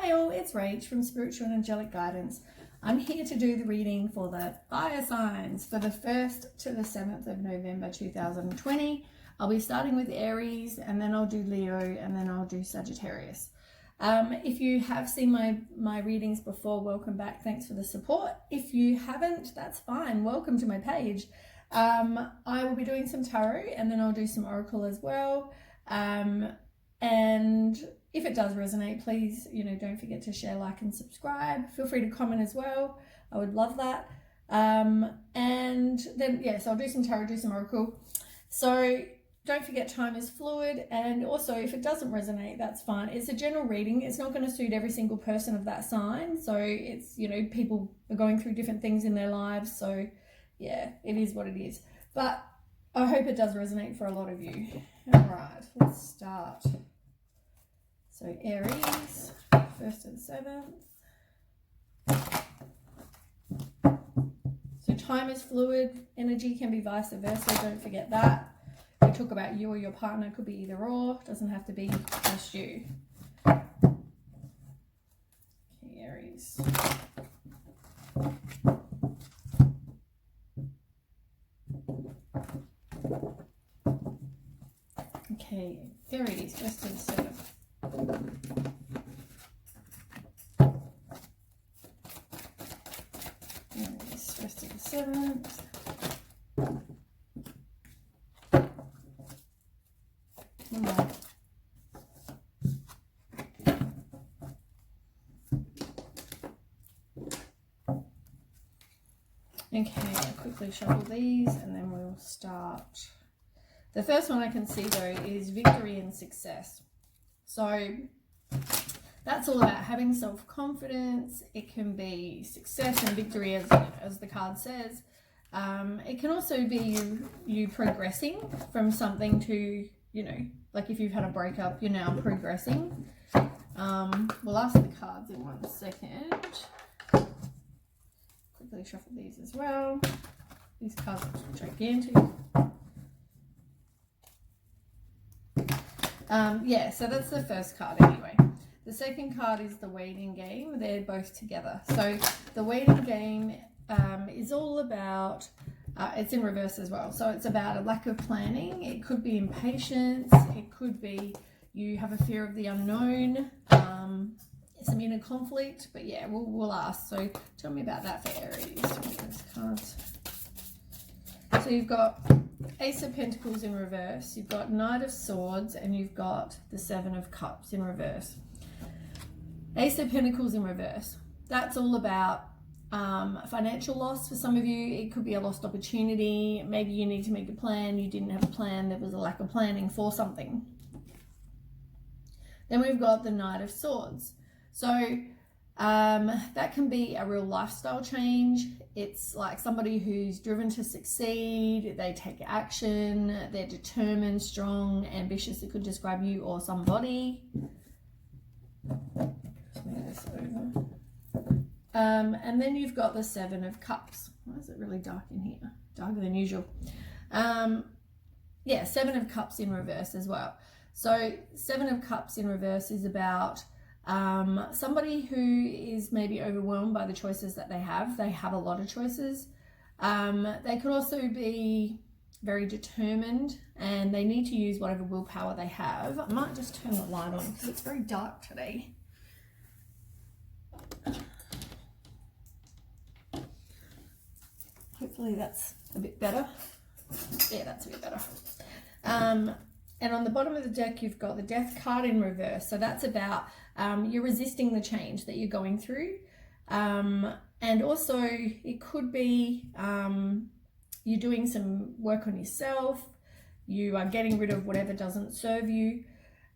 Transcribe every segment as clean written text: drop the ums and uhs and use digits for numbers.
Hi all, it's Rach from Spiritual and Angelic Guidance. I'm here to do the reading for the fire signs for the 1st to the 7th of November 2020. I'll be starting with Aries, and then I'll do Leo, and then I'll do Sagittarius. If you have seen my readings before, welcome back. Thanks for the support. If you haven't, that's fine. Welcome to my page. I will be doing some tarot, and then I'll do some oracle as well. And if it does resonate, please, don't forget to share, like, and subscribe. Feel free to comment as well. I would love that. And then, yes, I'll do some tarot, do some oracle. So don't forget, time is fluid. And also, if it doesn't resonate, that's fine. It's a general reading. It's not going to suit every single person of that sign. So it's, people are going through different things in their lives. So yeah, it is what it is. But I hope it does resonate for a lot of you. All right, let's start. So Aries, 1st to the 7th. So time is fluid. Energy can be vice versa. Don't forget that. We talk about you or your partner. Could be either or. Doesn't have to be just you. Okay, Aries. Okay, Aries, 1st to the 7th. Aries, 1st to the 7th. Okay, I'll quickly shuffle these and then we'll start. The first one I can see though is victory and success. So that's all about having self-confidence. It can be success and victory, as the card says. It can also be you progressing from something to, like if you've had a breakup, you're now progressing. We'll ask the cards in 1 second. Quickly shuffle these as well. These cards are gigantic. Yeah, so that's the first card anyway. The second card is the waiting game. They're both together. So the waiting game is all about, it's in reverse as well. So it's about a lack of planning. It could be impatience. It could be you have a fear of the unknown, some inner conflict. But yeah, we'll ask. So tell me about that for Aries. Those cards. So you've got Ace of Pentacles in reverse, you've got Knight of Swords, and you've got the 7 of Cups in reverse. Ace of Pentacles in reverse, that's all about financial loss for some of you. It could be a lost opportunity. Maybe you need to make a plan. You didn't have a plan. There was a lack of planning for something. Then we've got the Knight of Swords. So that can be a real lifestyle change. It's like somebody who's driven to succeed. They take action. They're determined, strong, ambitious. It could describe you or somebody. Just move this over. And then you've got the 7 of Cups. Why is it really dark in here? Darker than usual. Yeah, 7 of Cups in reverse as well. So 7 of Cups in reverse is about somebody who is maybe overwhelmed by the choices that they have. They have a lot of choices. They could also be very determined, and they need to use whatever willpower they have. I might just turn the light on because it's very dark today. Hopefully that's a bit better. Yeah, that's a bit better. And on the bottom of the deck, you've got the Death card in reverse. So that's about you're resisting the change that you're going through. And also it could be you're doing some work on yourself. You are getting rid of whatever doesn't serve you.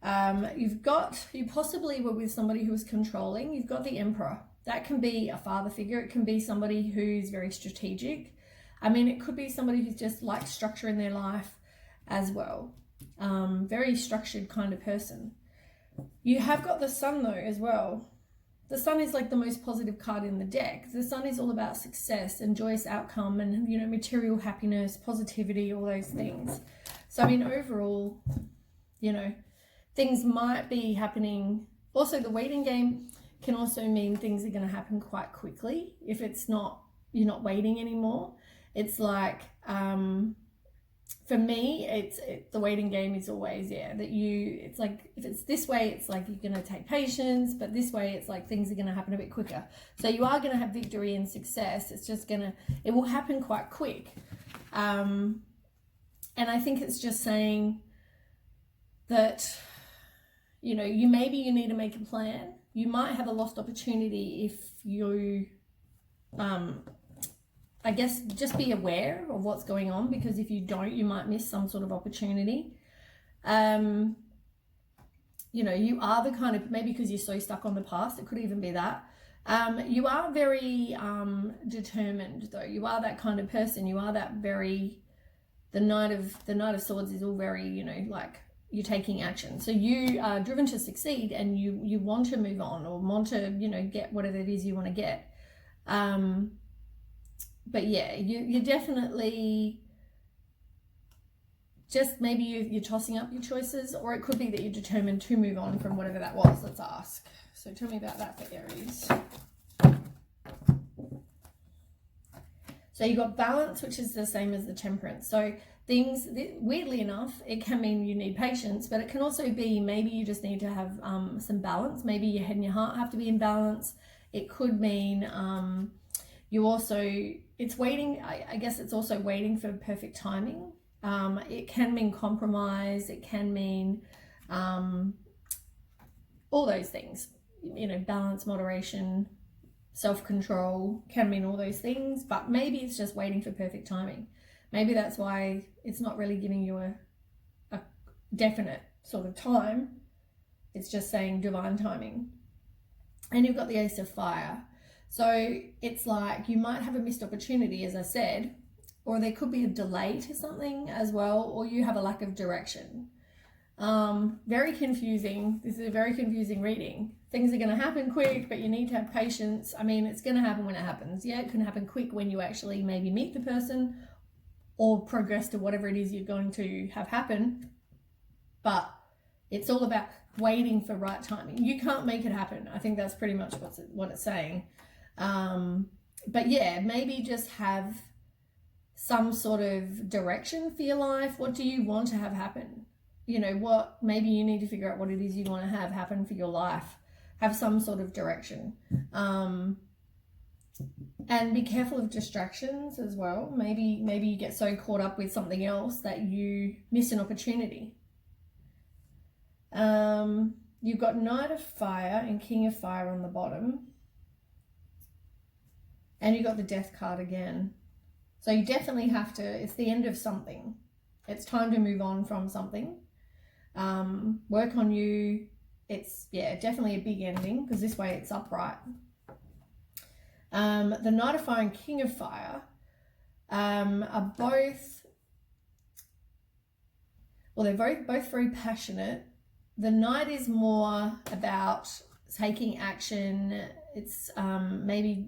You possibly were with somebody who was controlling. You've got the Emperor. That can be a father figure. It can be somebody who's very strategic. I mean, it could be somebody who's just likes structure in their life as well. Very structured kind of person. You have got the Sun though as well. The Sun is like the most positive card in the deck. The Sun is all about success and joyous outcome and, material happiness, positivity, all those things. So, I mean, overall, things might be happening. Also, the waiting game can also mean things are going to happen quite quickly. If it's not, you're not waiting anymore. It's like, for me, the waiting game is always, it's like, if it's this way, it's like you're going to take patience, but this way, it's like things are going to happen a bit quicker. So you are going to have victory and success. It's just it will happen quite quick. And I think it's just saying that, you need to make a plan. You might have a lost opportunity if you, I guess, just be aware of what's going on, because if you don't, you might miss some sort of opportunity. You are the kind of, maybe because you're so stuck on the past, it could even be that. You are very determined, though. You are that kind of person. You are that very, the Knight of Swords is all very, like, you're taking action. So you are driven to succeed, and you want to move on, or want to, get whatever it is you want to get. But yeah, you're definitely just, maybe you're tossing up your choices, or it could be that you're determined to move on from whatever that was. Let's ask. So tell me about that for Aries. So you got balance, which is the same as the Temperance. So things, weirdly enough, it can mean you need patience, but it can also be maybe you just need to have some balance. Maybe your head and your heart have to be in balance. It could mean you also, it's waiting, I guess it's also waiting for perfect timing. It can mean compromise. It can mean all those things, balance, moderation, self-control, can mean all those things, but maybe it's just waiting for perfect timing. Maybe that's why it's not really giving you a definite sort of time. It's just saying divine timing. And you've got the Ace of Fire. So it's like you might have a missed opportunity, as I said, or there could be a delay to something as well, or you have a lack of direction. Very confusing. This is a very confusing reading. Things are going to happen quick, but you need to have patience. I mean, it's going to happen when it happens. Yeah, it can happen quick when you actually maybe meet the person or progress to whatever it is you're going to have happen. But it's all about waiting for right timing. You can't make it happen. I think that's pretty much what it's saying. But yeah, maybe just have some sort of direction for your life. What do you want to have happen? Maybe you need to figure out what it is you want to have happen for your life. Have some sort of direction. And be careful of distractions as well. Maybe you get so caught up with something else that you miss an opportunity. You've got Knight of Fire and King of Fire on the bottom. And you've got the Death card again. So you definitely have to, it's the end of something. It's time to move on from something. Work on you. It's, definitely a big ending, because this way it's upright. The Knight of Fire and King of Fire are both, well, they're both very passionate. The Knight is more about taking action. It's maybe,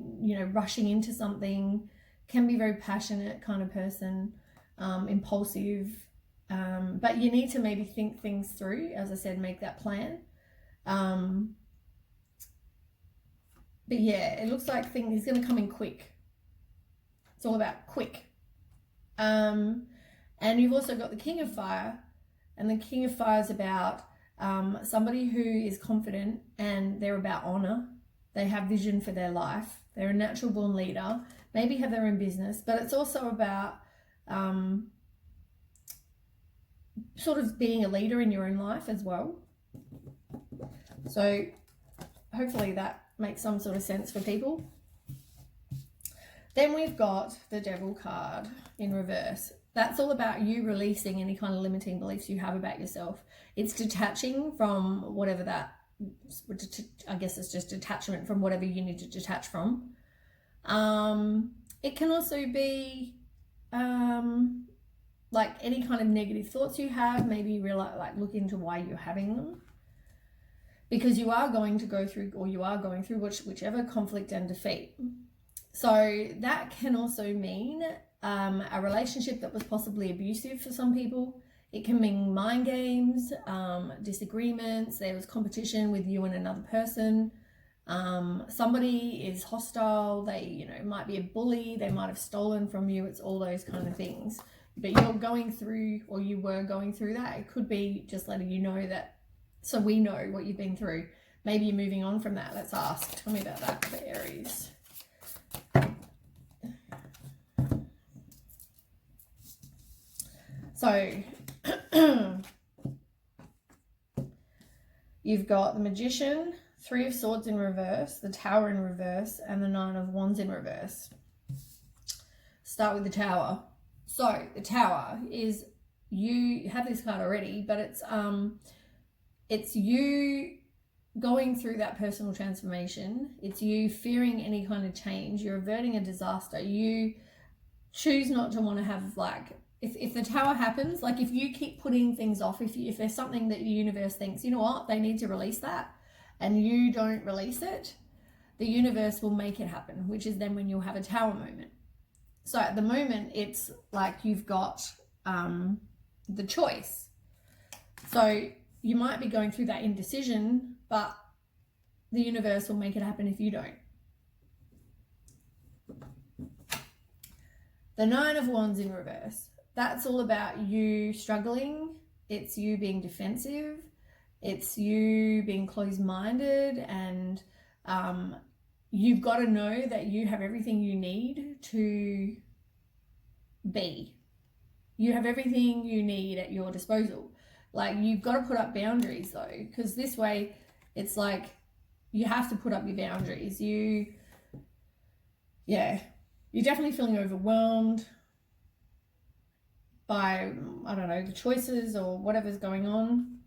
rushing into something. Can be very passionate kind of person, impulsive. But you need to maybe think things through. As I said, make that plan. But yeah, it looks like things going to come in quick. It's all about quick. And you've also got the King of Fire, and the King of Fire is about somebody who is confident, and they're about honor. They have vision for their life. They're a natural born leader, maybe have their own business, but it's also about sort of being a leader in your own life as well. So hopefully that makes some sort of sense for people. Then we've got the Devil card in reverse. That's all about you releasing any kind of limiting beliefs you have about yourself. It's detaching from whatever that, I guess it's just detachment from whatever you need to detach from. It can also be like any kind of negative thoughts you have. Maybe realize, like, look into why you're having them, because you are going to go through, or you are going through whichever conflict and defeat. So that can also mean a relationship that was possibly abusive for some people. It can mean mind games, disagreements. There was competition with you and another person. Somebody is hostile, they, you know, might be a bully, they might have stolen from you. It's all those kind of things. But you're going through, or you were going through that. It could be just letting you know that, so we know what you've been through. Maybe you're moving on from that. Let's ask. Tell me about that for Aries. So, you've got the Magician, Three of Swords in reverse, the Tower in reverse, and the Nine of Wands in reverse. Start with the Tower. So, the Tower is, you have this card already, but it's you going through that personal transformation. It's you fearing any kind of change. You're averting a disaster. You choose not to want to have, like, if the Tower happens, like if you keep putting things off, if there's something that the universe thinks, you know what, they need to release that, and you don't release it, the universe will make it happen, which is then when you'll have a Tower moment. So at the moment, it's like you've got the choice. So you might be going through that indecision, but the universe will make it happen if you don't. The Nine of Wands in reverse. That's all about you struggling. It's you being defensive. It's you being closed-minded, and you've got to know that you have everything you need to be. You have everything you need at your disposal. Like, you've got to put up boundaries though, because this way it's like you have to put up your boundaries. You're definitely feeling overwhelmed by, I don't know, the choices or whatever's going on.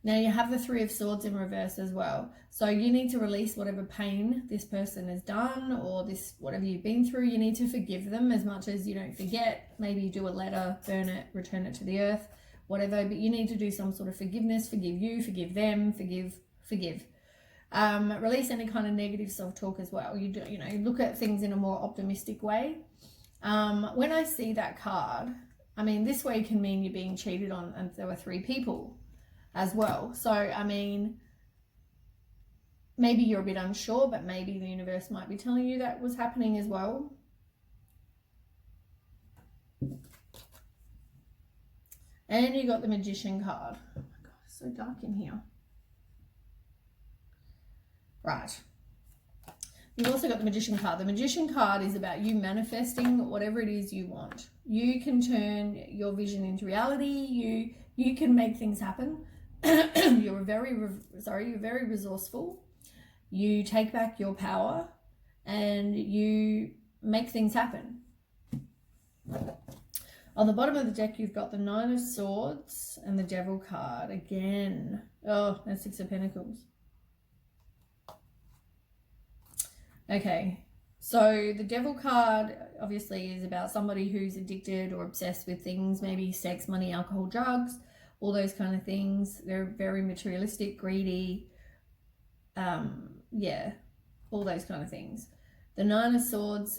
Now you have the Three of Swords in reverse as well. So you need to release whatever pain this person has done, or this, whatever you've been through. You need to forgive them as much as you don't forget. Maybe you do a letter, burn it, return it to the earth, whatever. But you need to do some sort of forgiveness. Forgive you, forgive them, forgive. Release any kind of negative self-talk as well. You look at things in a more optimistic way. When I see that card, I mean, this way can mean you're being cheated on, and there were 3 people as well. So, I mean, maybe you're a bit unsure, but maybe the universe might be telling you that was happening as well. And you got the Magician card. Oh my God, it's so dark in here. Right. You've also got the Magician card. The Magician card is about you manifesting whatever it is you want. You can turn your vision into reality. You can make things happen. You're very resourceful. You take back your power and you make things happen. On the bottom of the deck, you've got the Nine of Swords and the Devil card again. Oh, and Six of Pentacles. Okay, so the Devil card obviously is about somebody who's addicted or obsessed with things, maybe sex, money, alcohol, drugs, all those kind of things. They're very materialistic, greedy, all those kind of things. The Nine of Swords,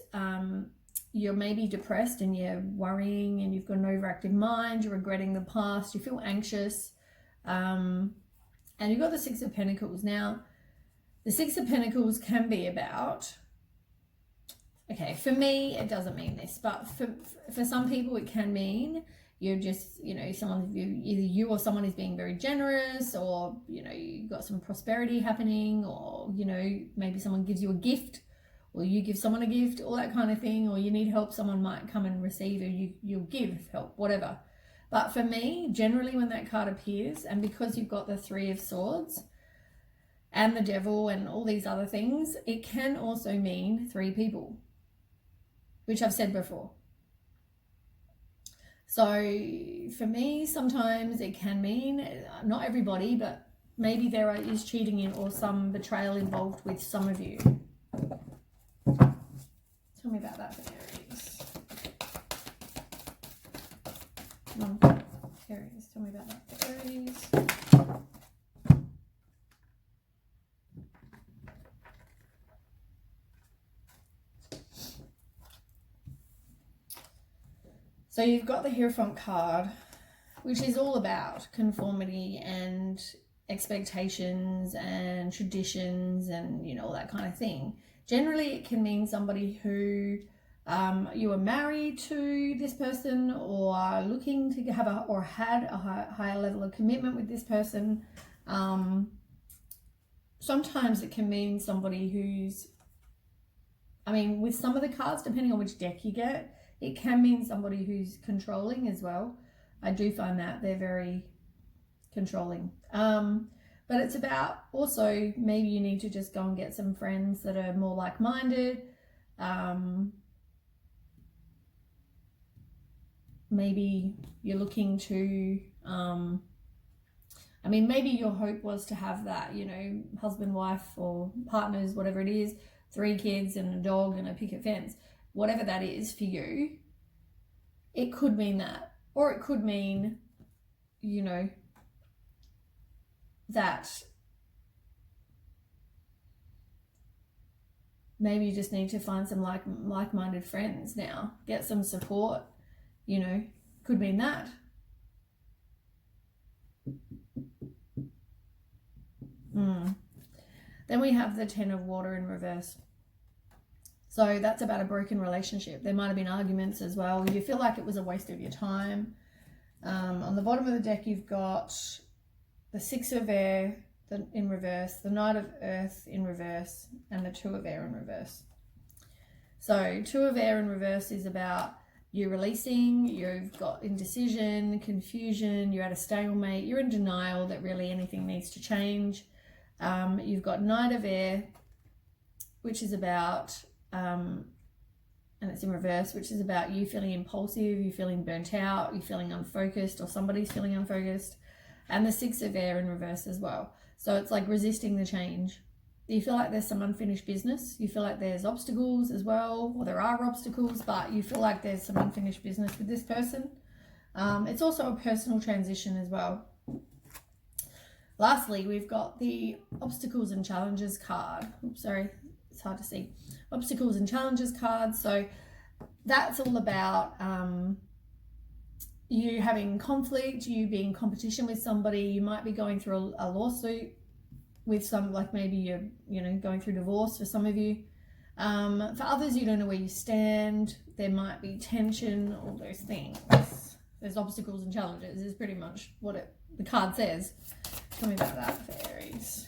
you're maybe depressed and you're worrying and you've got an overactive mind, you're regretting the past, you feel anxious, and you've got the Six of Pentacles. Now, the Six of Pentacles can be about, okay, for me, it doesn't mean this, but for some people, it can mean you're just, either you or someone is being very generous, or, you've got some prosperity happening, or, maybe someone gives you a gift, or you give someone a gift, all that kind of thing, or you need help, someone might come and receive, or you'll give help, whatever. But for me, generally when that card appears, and because you've got the Three of Swords and the Devil and all these other things, it can also mean 3 people, which I've said before. So for me, sometimes it can mean, not everybody, but maybe there is cheating in or some betrayal involved with some of you. Tell me about that for Aries. Come on, Aries, tell me about that for Aries. So you've got the Hierophant card, which is all about conformity and expectations and traditions and, you know, all that kind of thing. Generally, it can mean somebody who you are married to this person or are looking to have had a higher level of commitment with this person. Sometimes it can mean somebody who's, I mean, with some of the cards, depending on which deck you get, it can mean somebody who's controlling as well. I do find that they're very controlling. But it's about also maybe you need to just go and get some friends that are more like-minded. Maybe you're looking to, I mean, maybe your hope was to have that, you know, husband, wife, or partners, whatever it is, 3 kids and a dog and a picket fence. Whatever that is for you, it could mean that. Or it could mean, you know, that maybe you just need to find some like-minded friends now. Get some support, you know, could mean that. Then we have the 10 of water in reverse. So that's about a broken relationship. There might have been arguments as well. You feel like it was a waste of your time. On the bottom of the deck, you've got the 6 of air in reverse, the Knight of Earth in reverse, and the 2 of air in reverse. So 2 of air in reverse is about you releasing, you've got indecision, confusion, you're at a stalemate, you're in denial that really anything needs to change. You've got Knight of air, which is about, and it's in reverse, which is about you feeling impulsive, you feeling burnt out, you feeling unfocused, or somebody's feeling unfocused. And the 6 of air in reverse as well. So it's like resisting the change. You feel like there's some unfinished business. You feel like there's obstacles as well, or there are obstacles, but you feel like there's some unfinished business with this person. It's also a personal transition as well. Lastly, we've got the obstacles and challenges card. Oops, sorry, it's hard to see. Obstacles and challenges card. So that's all about you having conflict, you being in competition with somebody. You might be going through a lawsuit with some, like maybe you're, you know, going through divorce for some of you. For others, you don't know where you stand. There might be tension, all those things. There's obstacles and challenges is pretty much what the card says. Tell me about that for Aries.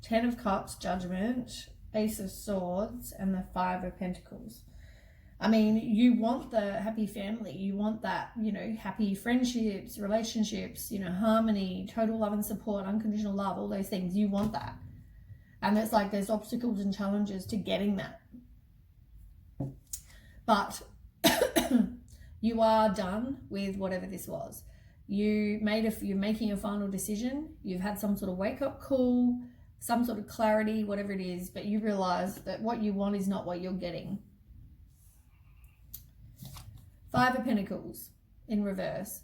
Ten of Cups, Judgment, Ace of Swords, and the 5 of Pentacles. I mean, you want the happy family. You want that, you know, happy friendships, relationships, you know, harmony, total love and support, unconditional love, all those things. You want that. And it's like there's obstacles and challenges to getting that. But you are done with whatever this was. You're making a final decision. You've had some sort of wake-up call, some sort of clarity, whatever it is, but you realize that what you want is not what you're getting. 5 of Pentacles in reverse.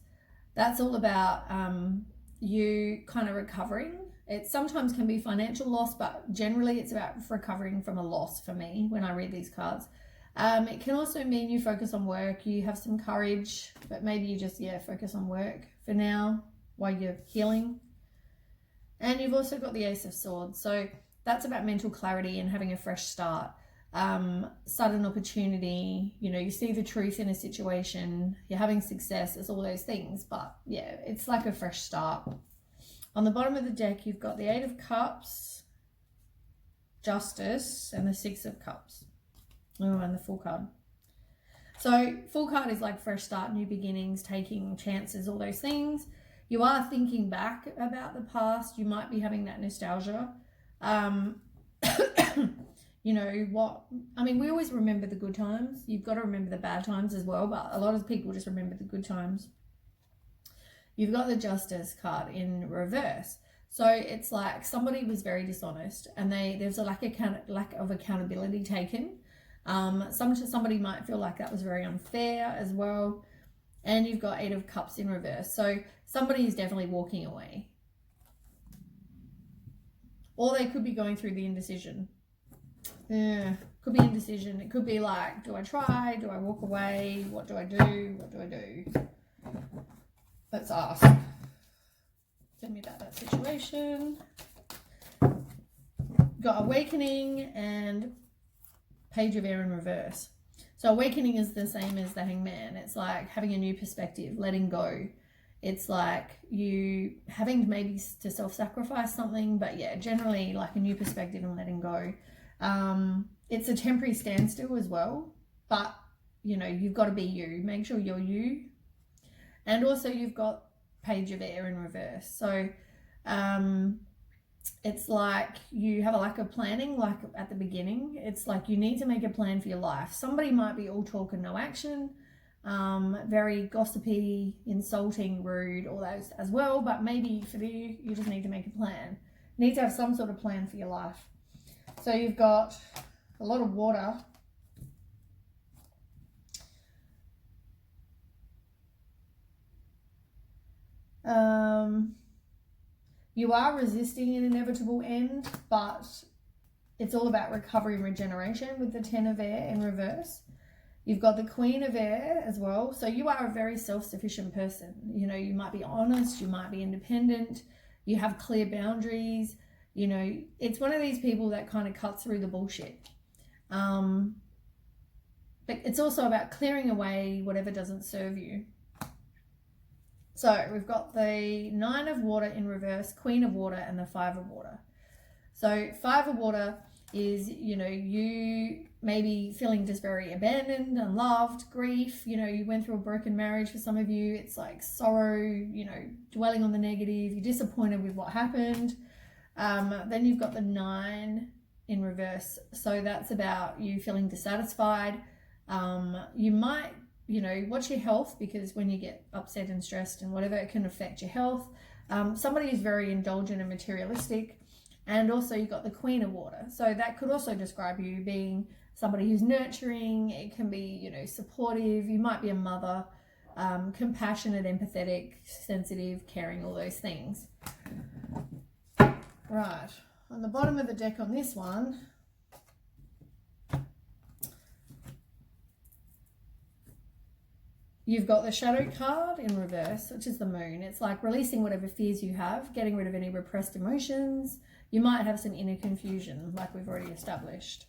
That's all about you kind of recovering. It sometimes can be financial loss, but generally it's about recovering from a loss for me when I read these cards. It can also mean you focus on work, you have some courage, but maybe you just, focus on work for now while you're healing. And you've also got the Ace of Swords. So that's about mental clarity and having a fresh start. Sudden opportunity, you know, you see the truth in a situation, you're having success, it's all those things. But yeah, it's like a fresh start. On the bottom of the deck, you've got the 8 of Cups, Justice, and the 6 of Cups. Oh, and the Full card. So Full card is like fresh start, new beginnings, taking chances, all those things. You are thinking back about the past. You might be having that nostalgia. You know what? I mean, we always remember the good times. You've got to remember the bad times as well, but a lot of people just remember the good times. You've got the Justice card in reverse. So it's like somebody was very dishonest and there's a lack of accountability taken. Somebody might feel like that was very unfair as well. And you've got 8 of Cups in reverse. So somebody is definitely walking away. Or they could be going through the indecision. Could Could be indecision. It could be like, do I try? Do I walk away? What do I do? What do I do? Let's ask. Tell me about that situation. Got awakening and page of air in reverse. So awakening is the same as the hangman. It's like having a new perspective, letting go. It's like you having maybe to self-sacrifice something, but yeah, generally like a new perspective and letting go. It's a temporary standstill as well, but you know, you've got to be you. Make sure you're you. And also you've got page of air in reverse. So it's like you have a lack of planning, like at the beginning. It's like you need to make a plan for your life. Somebody might be all talk and no action, very gossipy, insulting, rude, all those as well. But maybe for you just need to make a plan. You need to have some sort of plan for your life. So you've got a lot of water. You are resisting an inevitable end, but it's all about recovery and regeneration with the 10 of air in reverse. You've got the Queen of Air as well. So you are a very self-sufficient person. You know, you might be honest, you might be independent, you have clear boundaries. You know, it's one of these people that kind of cuts through the bullshit. But it's also about clearing away whatever doesn't serve you. So we've got the 9 of water in reverse, Queen of water, and the 5 of water. So 5 of water is, you know, you maybe feeling just very abandoned, unloved, grief. You know, you went through a broken marriage for some of you. It's like sorrow, you know, dwelling on the negative. You're disappointed with what happened. Then you've got the 9 in reverse. So that's about you feeling dissatisfied. You might, you know, watch your health, because when you get upset and stressed and whatever, it can affect your health. Somebody who's very indulgent and materialistic. And also you've got the Queen of water. So that could also describe you being somebody who's nurturing. It can be, you know, supportive. You might be a mother, compassionate, empathetic, sensitive, caring, all those things. Right, on the bottom of the deck on this one, you've got the Shadow card in reverse, which is the Moon. It's like releasing whatever fears you have, getting rid of any repressed emotions. You might have some inner confusion, like we've already established.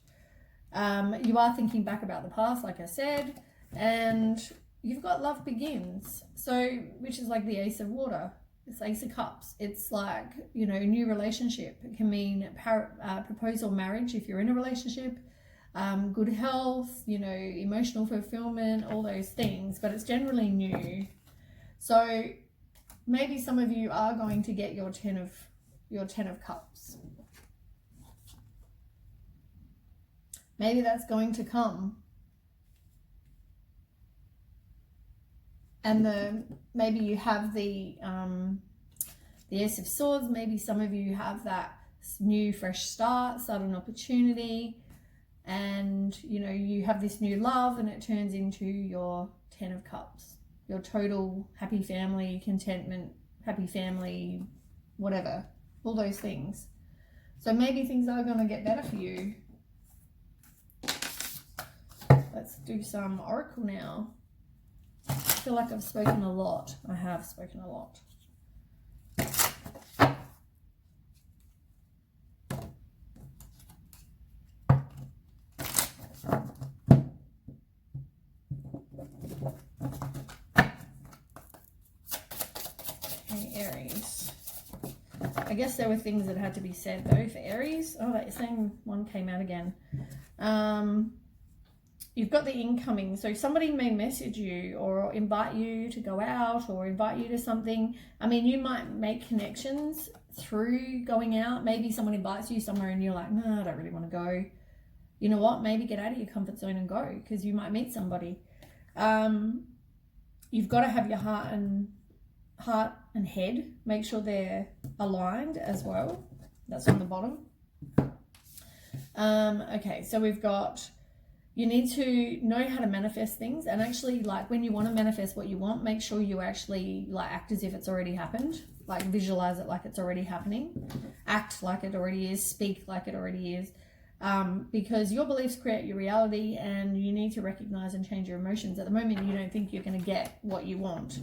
You are thinking back about the past, like I said, and you've got Love Begins, so which is like the Ace of Water. It's Ace of Cups. It's like, you know, a new relationship. It can mean proposal, marriage if you're in a relationship, good health, you know, emotional fulfillment, all those things, but it's generally new. So maybe some of you are going to get your 10 of Cups. Maybe that's going to come. And maybe you have the Ace of Swords. Maybe some of you have that new fresh start an opportunity, and you know, you have this new love and it turns into your 10 of Cups, your total happy family, contentment, happy family, whatever, all those things. So maybe things are going to get better for you. Let's do some Oracle now. I feel like I've spoken a lot. I have spoken a lot. Okay, Aries. I guess there were things that had to be said though for Aries. Oh, that same one came out again. You've got the incoming, so somebody may message you or invite you to go out or invite you to something. I mean, you might make connections through going out. Maybe someone invites you somewhere and you're like, no, I don't really want to go. You know what? Maybe get out of your comfort zone and go, because you might meet somebody. You've got to have your heart and head. Make sure they're aligned as well. That's on the bottom. Okay, so we've got, you need to know how to manifest things, and actually, like, when you want to manifest what you want, make sure you actually like act as if it's already happened. Like, visualize it like it's already happening. Act like it already is. Speak like it already is. because your beliefs create your reality, and you need to recognize and change your emotions. At the moment, you don't think you're going to get what you want.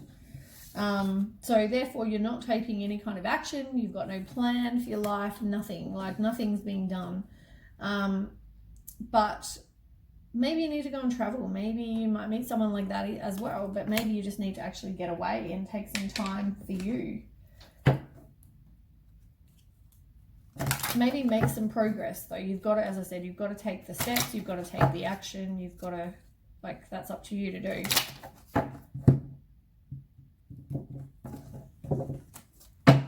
So therefore, you're not taking any kind of action. You've got no plan for your life, nothing. Like, nothing's being done. But maybe you need to go and travel. Maybe you might meet someone like that as well, but maybe you just need to actually get away and take some time for you. Maybe make some progress, though. You've got to, as I said, you've got to take the steps, you've got to take the action, you've got to, like, that's up to you to do. Okay,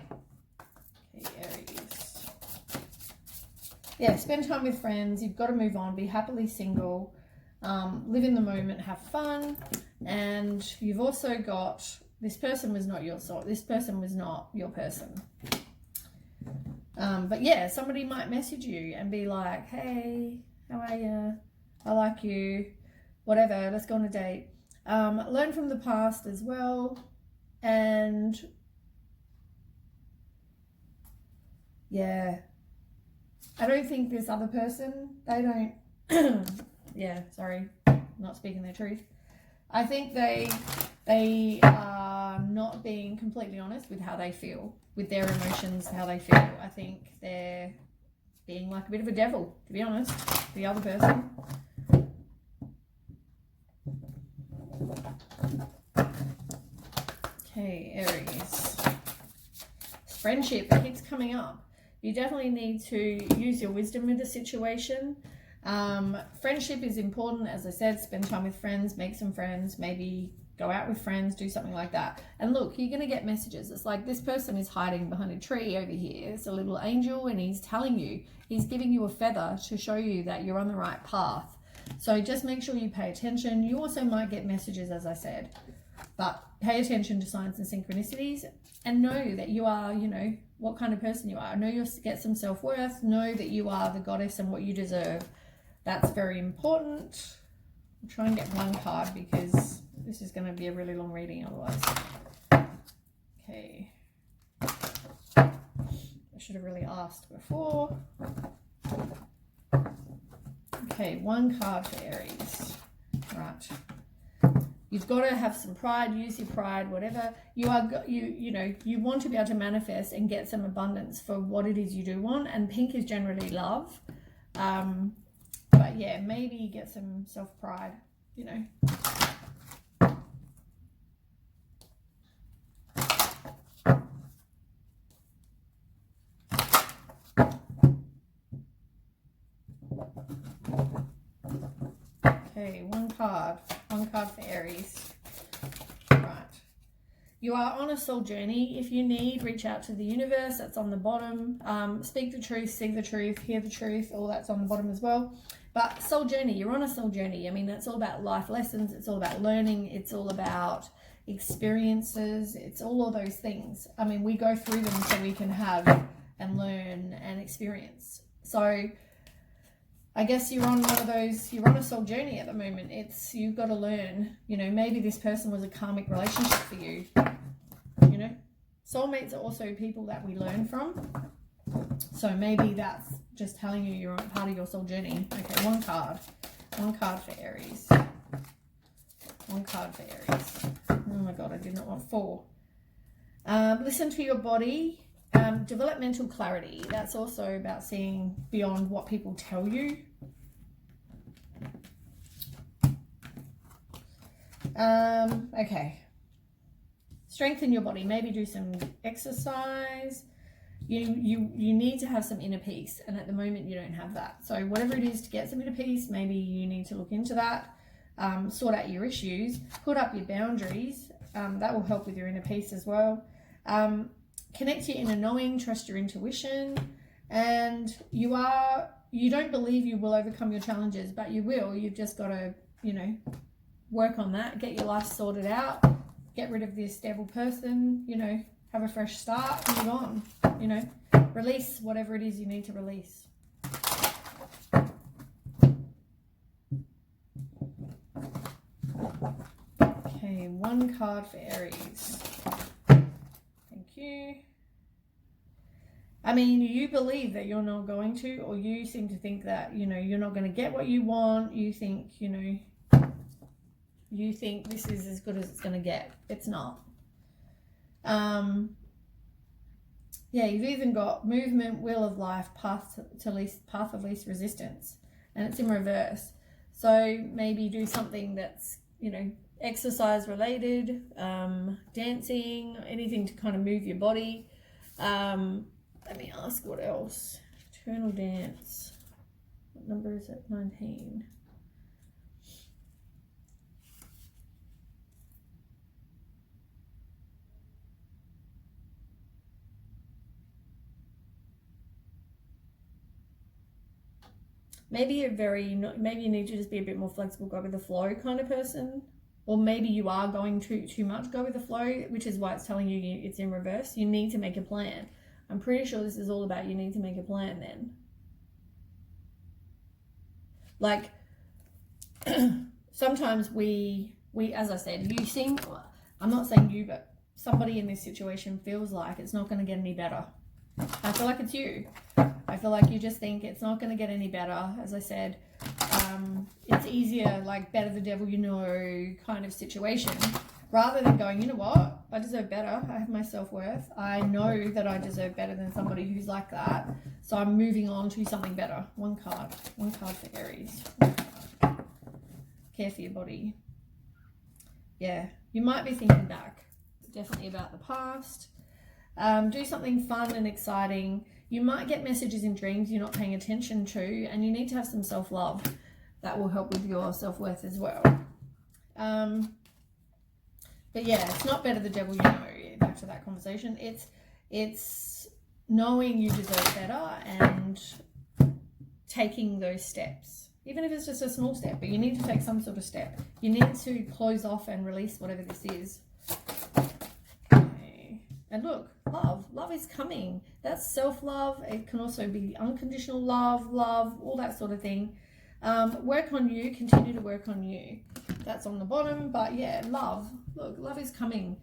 Aries. Yeah, spend time with friends. You've got to move on. Be happily single. Live in the moment. Have fun. And you've also got, this person was not your sort. This person was not your person. But yeah, somebody might message you and be like, hey, how are you? I like you. Whatever, let's go on a date. Learn from the past as well. And yeah, I don't think this other person, they don't, yeah, sorry, not speaking their truth. I think they are not being completely honest with how they feel, with their emotions, how they feel. I think they're being like a bit of a devil, to be honest, the other person. Okay, Aries. Friendship, it keeps coming up. You definitely need to use your wisdom with the situation. Friendship is important, as I said. Spend time with friends, make some friends, maybe go out with friends, do something like that. And look, you're going to get messages. It's like this person is hiding behind a tree over here. It's a little angel, and he's telling you, he's giving you a feather to show you that you're on the right path. So just make sure you pay attention. You also might get messages, as I said, but pay attention to signs and synchronicities, and know that you are, you know, what kind of person you are. Know you get some self-worth. Know that you are the goddess and what you deserve. That's very important. I'll try and get one card because this is going to be a really long reading otherwise. Okay. I should have really asked before. Okay, one card for Aries. Right. You've got to have some pride, use your pride, whatever. You know, you want to be able to manifest and get some abundance for what it is you do want. And pink is generally love. But yeah, maybe get some self-pride, you know. Okay, one card for Aries. Right. You are on a soul journey. If you need, reach out to the universe. That's on the bottom. Speak the truth, see the truth, hear the truth. All that's on the bottom as well. But soul journey, you're on a soul journey. I mean, that's all about life lessons. It's all about learning. It's all about experiences. It's all of those things. I mean, we go through them so we can have and learn and experience. So I guess you're on one of those, you're on a soul journey at the moment. It's, you've got to learn, you know, maybe this person was a karmic relationship for you, you know. Soulmates are also people that we learn from. So maybe that's just telling you you're on part of your soul journey. Okay, one card for Aries. One card for Aries. Oh my God, I did not want 4. Listen to your body. Developmental clarity. That's also about seeing beyond what people tell you. Okay. Strengthen your body. Maybe do some exercise. You need to have some inner peace, and at the moment you don't have that. So whatever it is to get some inner peace, maybe you need to look into that. Sort out your issues. Put up your boundaries. That will help with your inner peace as well. Connect to your inner knowing, trust your intuition, and you don't believe you will overcome your challenges, but you will. You've just got to, you know, work on that, get your life sorted out, get rid of this devil person, you know, have a fresh start, move on, you know, release whatever it is you need to release. Okay, one card for Aries. Thank you. I mean, you believe that you're not going to, or you seem to think that, you know, you're not going to get what you want. You think, you know, you think this is as good as it's going to get. It's not. Yeah, you've even got movement, wheel of life, path of least resistance, and it's in reverse. So maybe do something that's, you know, exercise related, dancing, anything to kind of move your body. Let me ask what else. Eternal dance. What number is it? 19. Maybe maybe you need to just be a bit more flexible, go with the flow kind of person. Or maybe you are going too much go with the flow, which is why it's telling you it's in reverse. You need to make a plan. I'm pretty sure this is all about you need to make a plan then. Like, sometimes we, as I said, you seem, I'm not saying you, but somebody in this situation feels like it's not going to get any better. I feel like it's you. I feel like you just think it's not going to get any better. As I said, it's easier, like better the devil you know kind of situation, rather than going, you know what, I deserve better. I have my self-worth. I know that I deserve better than somebody who's like that. So I'm moving on to something better. One card for Aries. Care for your body. Yeah, you might be thinking back. It's definitely about the past. Do something fun and exciting. You might get messages in dreams you're not paying attention to, and you need to have some self-love. That will help with your self-worth as well. But yeah, it's not better the devil you know. Back to that conversation. It's knowing you deserve better and taking those steps. Even if it's just a small step, but you need to take some sort of step. You need to close off and release whatever this is. Okay. And look, love is coming. That's self-love. It can also be unconditional love, all that sort of thing. Work on you, continue to work on you. That's on the bottom, but yeah, love. Look, love is coming.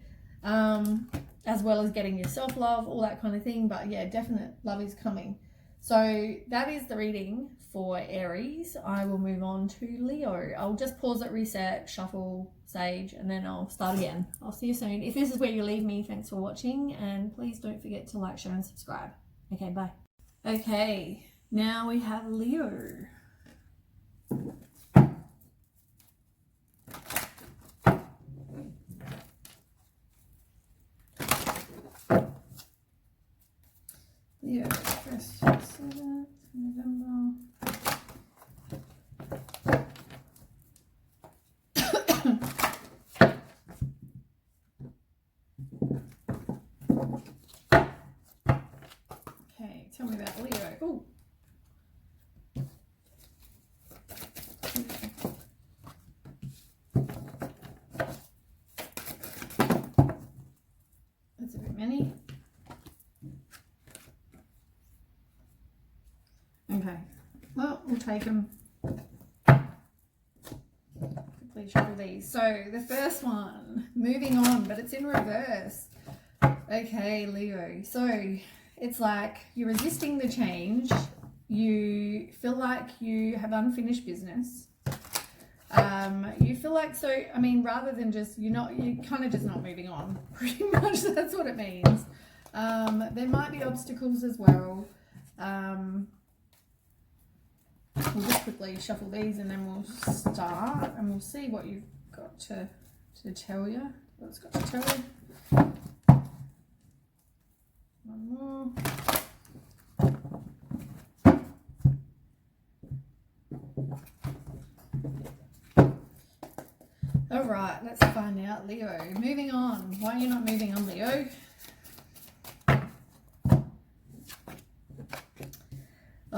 As well as getting your self-love, all that kind of thing. But yeah, definite love is coming. So that is the reading for Aries. I will move on to Leo. I'll just pause it, reset, shuffle, sage, and then I'll start again. I'll see you soon. If this is where you leave me, thanks for watching, and please don't forget to like, share, and subscribe. Okay, bye. Okay, now we have Leo. Leo, 1st to 7th November. Okay, tell me about Leo. Ooh. That's a bit many. Okay, well, we'll take them. Quickly shuffle these. So the first one, moving on, but it's in reverse. Okay, Leo. So it's like you're resisting the change. You feel like you have unfinished business. You feel like, so, I mean, rather than just, you're kind of just not moving on. Pretty much that's what it means. There might be obstacles as well. We'll just quickly shuffle these and then we'll start and we'll see what you've got to tell you. What it's got to tell you. One more. All right, let's find out, Leo. Moving on. Why are you not moving on, Leo?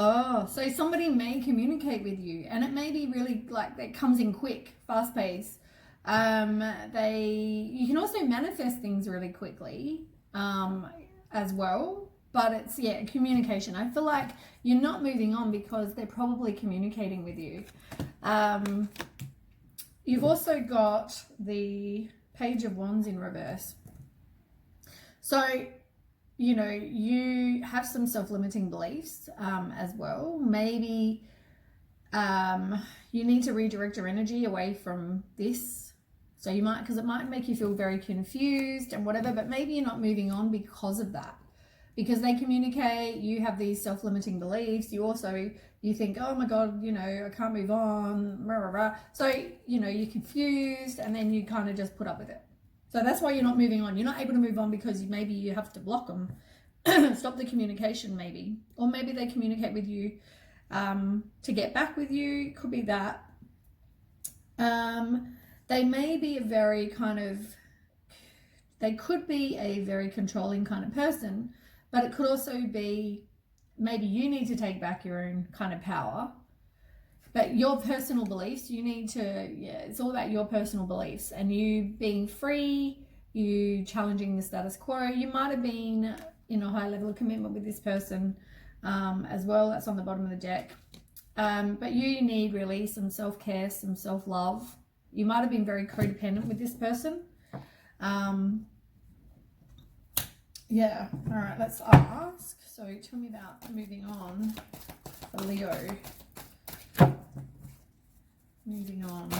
Oh, so somebody may communicate with you, and it may be really like that comes in quick, fast paced. You can also manifest things really quickly as well, but it's, yeah, communication. I feel like you're not moving on because they're probably communicating with you. You've also got the Page of Wands in reverse. So you know, you have some self-limiting beliefs as well. Maybe you need to redirect your energy away from this. So you might, because it might make you feel very confused and whatever, but maybe you're not moving on because of that. Because they communicate, you have these self-limiting beliefs. You also, you think, oh my God, you know, I can't move on, rah, rah, rah. So, you know, you're confused and then you kind of just put up with it. So that's why you're not moving on. You're not able to move on because maybe you have to block them, stop the communication maybe. Or maybe they communicate with you to get back with you. Could be that. They may be a very kind of, they could be a very controlling kind of person, but it could also be maybe you need to take back your own kind of power. But your personal beliefs, you need to, it's all about your personal beliefs and you being free, you challenging the status quo. You might have been in a high level of commitment with this person as well. That's on the bottom of the deck. But you need really some self-care, some self-love. You might have been very codependent with this person. Yeah, all right, let's ask. So tell me about moving on for Leo. Moving on.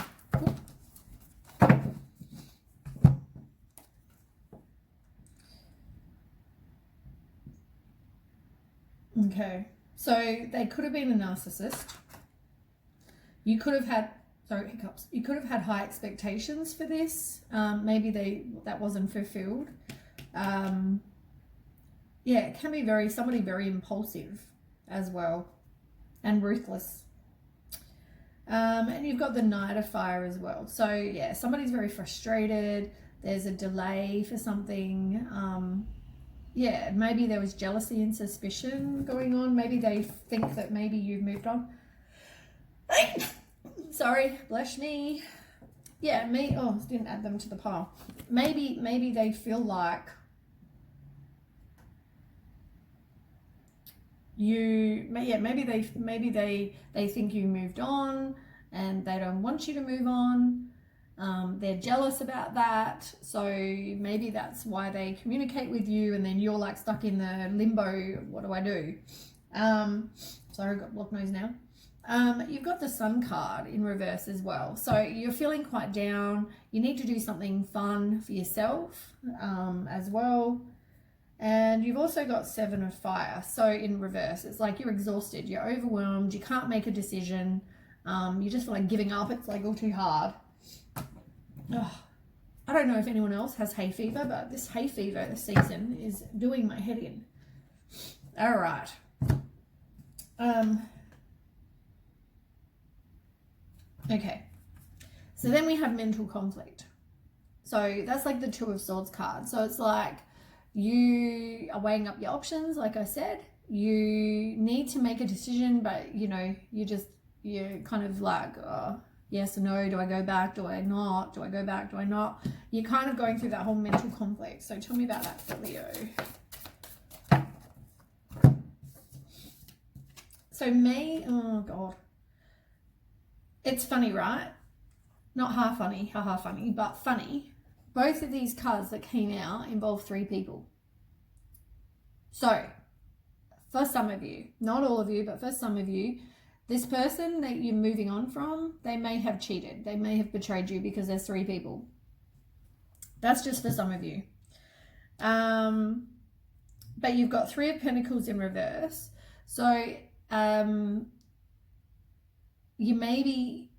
Okay, so they could have been a narcissist. You could have had, sorry, hiccups. You could have had high expectations for this. Maybe that wasn't fulfilled. Yeah, it can be somebody very impulsive as well and ruthless. And you've got the Knight of Fire as well. So yeah, somebody's very frustrated. There's a delay for something. Yeah, maybe there was jealousy and suspicion going on. Maybe they think that maybe you've moved on. Sorry, bless me. Yeah, didn't add them to the pile. Maybe they feel like maybe they think you moved on and they don't want you to move on. They're jealous about that, so maybe that's why they communicate with you and then you're like stuck in the limbo. What do I do? Sorry, I've got blocked nose now. You've got the Sun card in reverse as well, so you're feeling quite down. You need to do something fun for yourself as well. And you've also got Seven of Fire. So in reverse, it's like you're exhausted, you're overwhelmed, you can't make a decision. You just feel like giving up. It's like all too hard. Oh, I don't know if anyone else has hay fever, but this hay fever this season is doing my head in. All right. Okay. So then we have mental conflict. So that's like the Two of Swords card. So it's like, you are weighing up your options. Like I said, you need to make a decision, but you know, you're kind of like, yes or no, do I go back, do I not, do I go back, do I not? You're kind of going through that whole mental conflict. So tell me about that for Leo. So oh God, it's funny, right? Not half funny, haha funny, but funny. Both of these cards that came out involve 3 people. So, for some of you, not all of you, but for some of you, this person that you're moving on from, they may have cheated. They may have betrayed you because there's 3 people. That's just for some of you. But you've got 3 of Pentacles in reverse. So, you maybe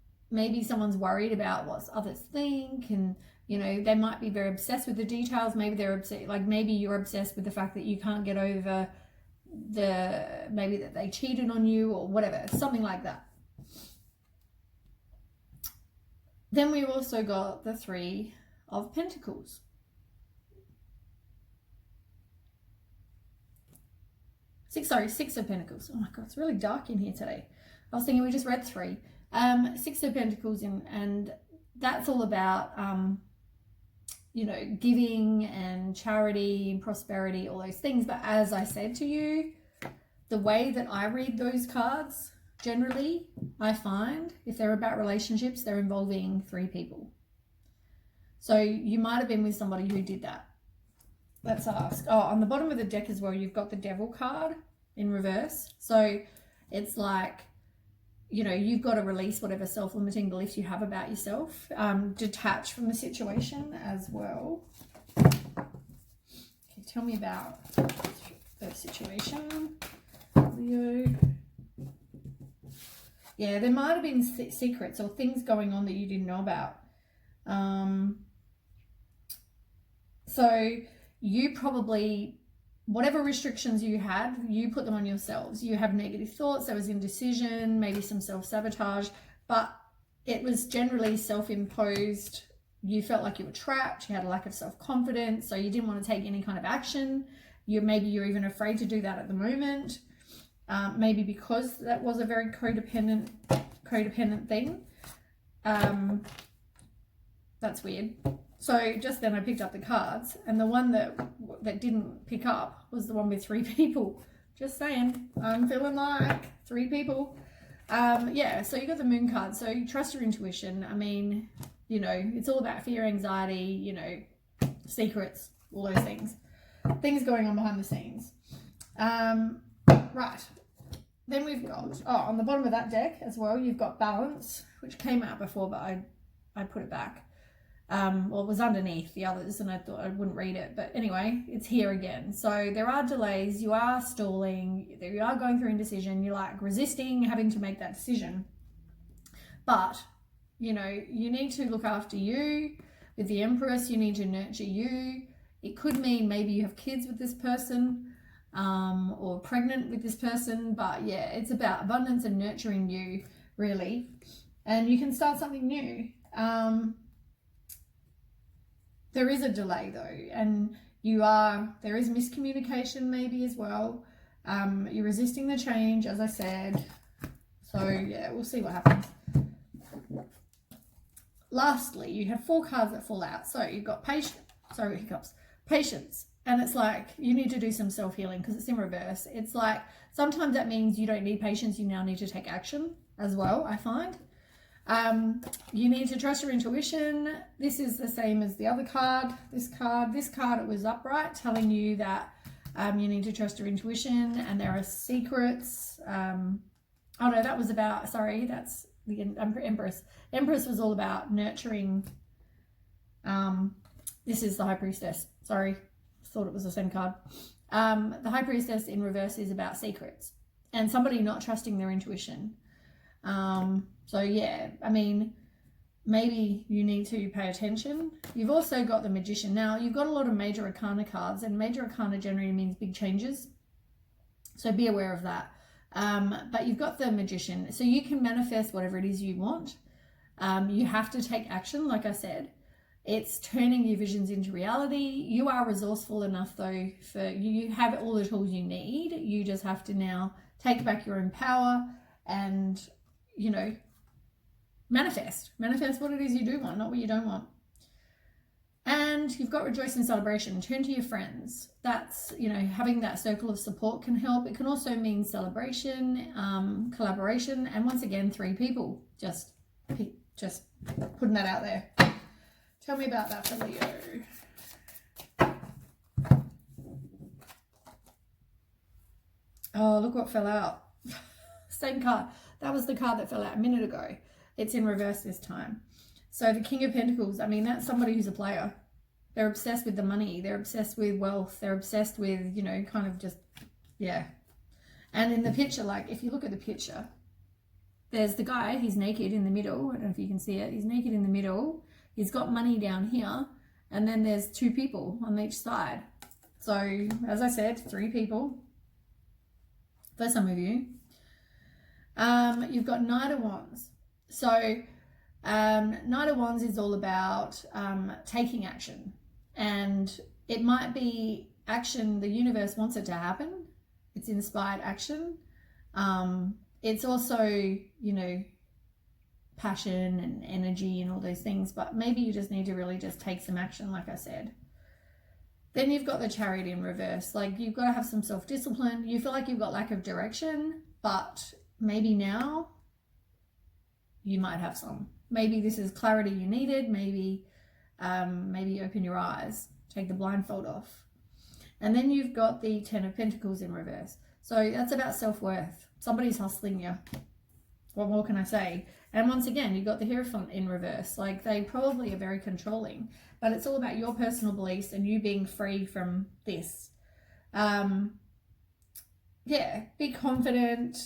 someone's worried about what others think, and you know, they might be very obsessed with the details. Maybe they're upset, like maybe you're obsessed with the fact that you can't get over maybe that they cheated on you or whatever, something like that. Then we've also got the 3 of Pentacles. Six of Pentacles. Oh my God, it's really dark in here today. I was thinking we just read 3. 6 of Pentacles and that's all about you know, giving and charity and prosperity, all those things. But as I said to you, the way that I read those cards, generally, I find if they're about relationships, they're involving 3 people. So you might have been with somebody who did that. let's ask. Oh, on the bottom of the deck as well, you've got the Devil card in reverse. So it's like, you know, you've got to release whatever self-limiting beliefs you have about yourself, detach from the situation as well. Okay, tell me about the situation, Leo. Yeah, there might have been secrets or things going on that you didn't know about. So you probably, whatever restrictions you had, you put them on yourselves. You have negative thoughts, there was indecision, maybe some self-sabotage, but it was generally self-imposed. You felt like you were trapped, you had a lack of self-confidence, so you didn't want to take any kind of action. Maybe you're even afraid to do that at the moment. Maybe because that was a very codependent thing. That's weird. So just then I picked up the cards, and the one that didn't pick up was the one with 3 people. Just saying, I'm feeling like 3 people. Yeah, so you got the Moon card. So you trust your intuition. I mean, you know, it's all about fear, anxiety, you know, secrets, all those things going on behind the scenes. Right. Then we've got, on the bottom of that deck as well, you've got Balance, which came out before, but I put it back. Well, it was underneath the others, and I thought I wouldn't read it, but anyway, it's here again. So there are delays, you are stalling, you are going through indecision, you're like resisting having to make that decision. But, you know, you need to look after you. With the Empress, you need to nurture you. It could mean maybe you have kids with this person, or pregnant with this person, but yeah, it's about abundance and nurturing you, really. And you can start something new. There is a delay though, and there is miscommunication maybe as well. You're resisting the change, as I said. So yeah, we'll see what happens. Lastly, you have 4 cards that fall out. So you've got patience, and it's like you need to do some self-healing because it's in reverse. It's like sometimes that means you don't need patience, you now need to take action as well, I find. You need to trust your intuition. This is the same as the other card. This card, it was upright, telling you that you need to trust your intuition, and there are secrets. Oh no, that was about, sorry, that's the Empress. Empress was all about nurturing. This is the High Priestess. Sorry, thought it was the same card. The High Priestess in reverse is about secrets and somebody not trusting their intuition. So yeah, I mean, maybe you need to pay attention. You've also got the Magician. Now, you've got a lot of Major Arcana cards, and Major Arcana generally means big changes. So be aware of that. But you've got the Magician. So you can manifest whatever it is you want. You have to take action, like I said. It's turning your visions into reality. You are resourceful enough, though, you have all the tools you need. You just have to now take back your own power and, you know, manifest what it is you do want, not what you don't want. And you've got Rejoice and Celebration. Turn to your friends. That's, you know, having that circle of support can help. It can also mean celebration, collaboration, and once again, 3 people. Just putting that out there. Tell me about that for Leo. Oh, look what fell out. Same card. That was the card that fell out a minute ago. It's in reverse this time. So the King of Pentacles, I mean, that's somebody who's a player. They're obsessed with the money. They're obsessed with wealth. They're obsessed with, you know, kind of just, yeah. And in the picture, like, if you look at the picture, there's the guy, he's naked in the middle. I don't know if you can see it. He's naked in the middle. He's got money down here. And then there's 2 people on each side. So, as I said, 3 people. For some of you. You've got Knight of Wands. So, Knight of Wands is all about taking action, and it might be action the universe wants it to happen. It's inspired action. It's also, you know, passion and energy and all those things, but maybe you just need to really just take some action, like I said. Then you've got the Chariot in reverse. Like, you've got to have some self-discipline. You feel like you've got lack of direction, but maybe now you might have some. Maybe this is clarity you needed. Maybe open your eyes, take the blindfold off. And then you've got the Ten of Pentacles in reverse. So that's about self-worth. Somebody's hustling you. What more can I say? And once again, you've got the Hierophant in reverse. Like, they probably are very controlling, but it's all about your personal beliefs and you being free from this. Yeah, be confident.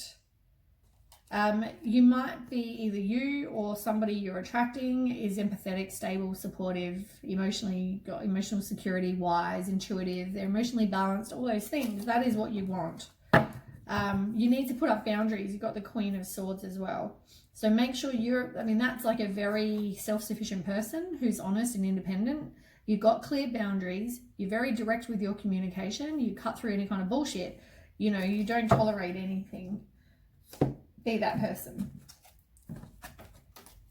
You might be either you or somebody you're attracting is empathetic, stable, supportive, emotionally, got emotional security, wise, intuitive, they're emotionally balanced, all those things. That is what you want. You need to put up boundaries. You've got the Queen of Swords as well. So make sure that's like a very self-sufficient person who's honest and independent. You've got clear boundaries. You're very direct with your communication. You cut through any kind of bullshit. You know, you don't tolerate anything. Be that person.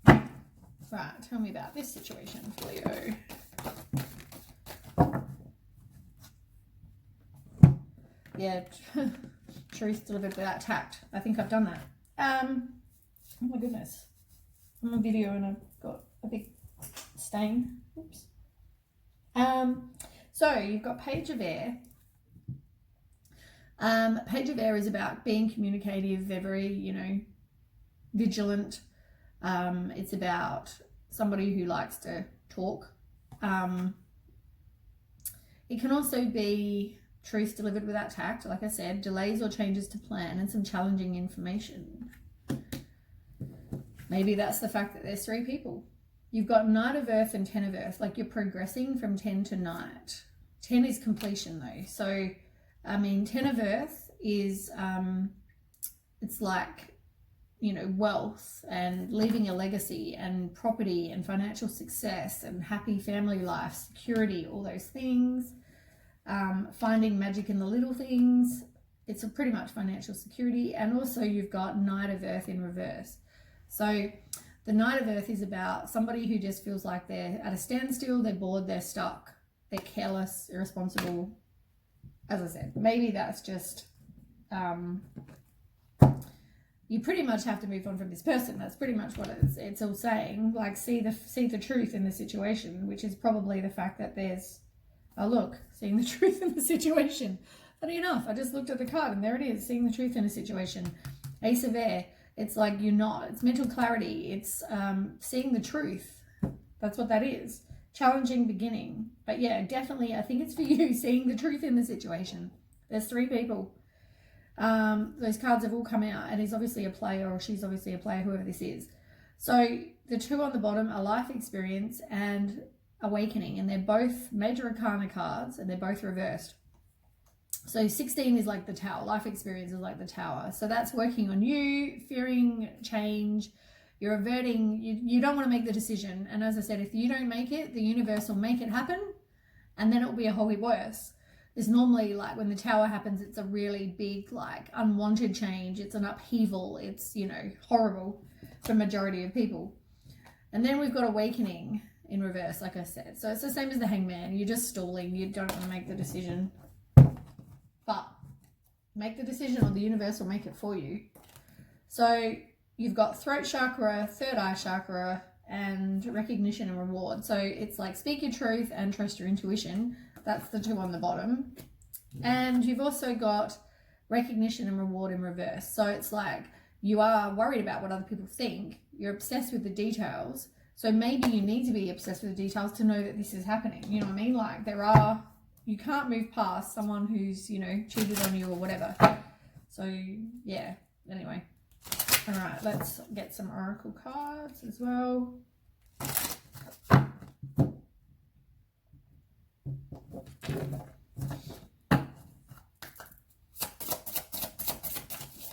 Right, tell me about this situation, Leo. Yeah, truth delivered without tact. I think I've done that. Oh my goodness. I'm on video and I've got a big stain. Oops. So you've got Page of Air. Page of Air is about being communicative. They're very, vigilant. It's about somebody who likes to talk. It can also be truth delivered without tact, like I said, delays or changes to plan, and some challenging information. Maybe that's the fact that there's 3 people. You've got Knight of Earth and 10 of Earth, like you're progressing from 10 to Knight. 10 is completion though. So, 10 of Earth is, it's like, wealth and leaving a legacy and property and financial success and happy family life, security, all those things. Finding magic in the little things. It's pretty much financial security. And also you've got Knight of Earth in reverse. So the Knight of Earth is about somebody who just feels like they're at a standstill, they're bored, they're stuck, they're careless, irresponsible. As I said, maybe that's just, you pretty much have to move on from this person. That's pretty much what it's all saying. Like, see the truth in the situation, which is probably the fact that there's, seeing the truth in the situation. Funny enough, I just looked at the card and there it is, seeing the truth in a situation. Ace of Air, it's like it's mental clarity. It's seeing the truth. That's what that is. Challenging beginning. But yeah, definitely, I think it's for you, seeing the truth in the situation. There's 3 people. Those cards have all come out, and he's obviously a player, or she's obviously a player, whoever this is. So the 2 on the bottom are life experience and awakening, and they're both major arcana cards, and they're both reversed. So 16 is like the Tower. Life experience is like the Tower. So that's working on you, fearing change. You're averting, you don't want to make the decision. And as I said, if you don't make it, the universe will make it happen, and then it will be a whole heap worse. There's normally, like, when the Tower happens, it's a really big, like, unwanted change. It's an upheaval. It's, horrible for majority of people. And then we've got awakening in reverse, like I said. So it's the same as the Hangman. You're just stalling. You don't want to make the decision. But make the decision, or the universe will make it for you. So you've got throat chakra, third eye chakra, and recognition and reward. So it's like speak your truth and trust your intuition. That's the 2 on the bottom. And you've also got recognition and reward in reverse. So it's like you are worried about what other people think. You're obsessed with the details. So maybe you need to be obsessed with the details to know that this is happening. You know what I mean? Like, you can't move past someone who's, cheated on you or whatever. So yeah, anyway. All right, let's get some oracle cards as well.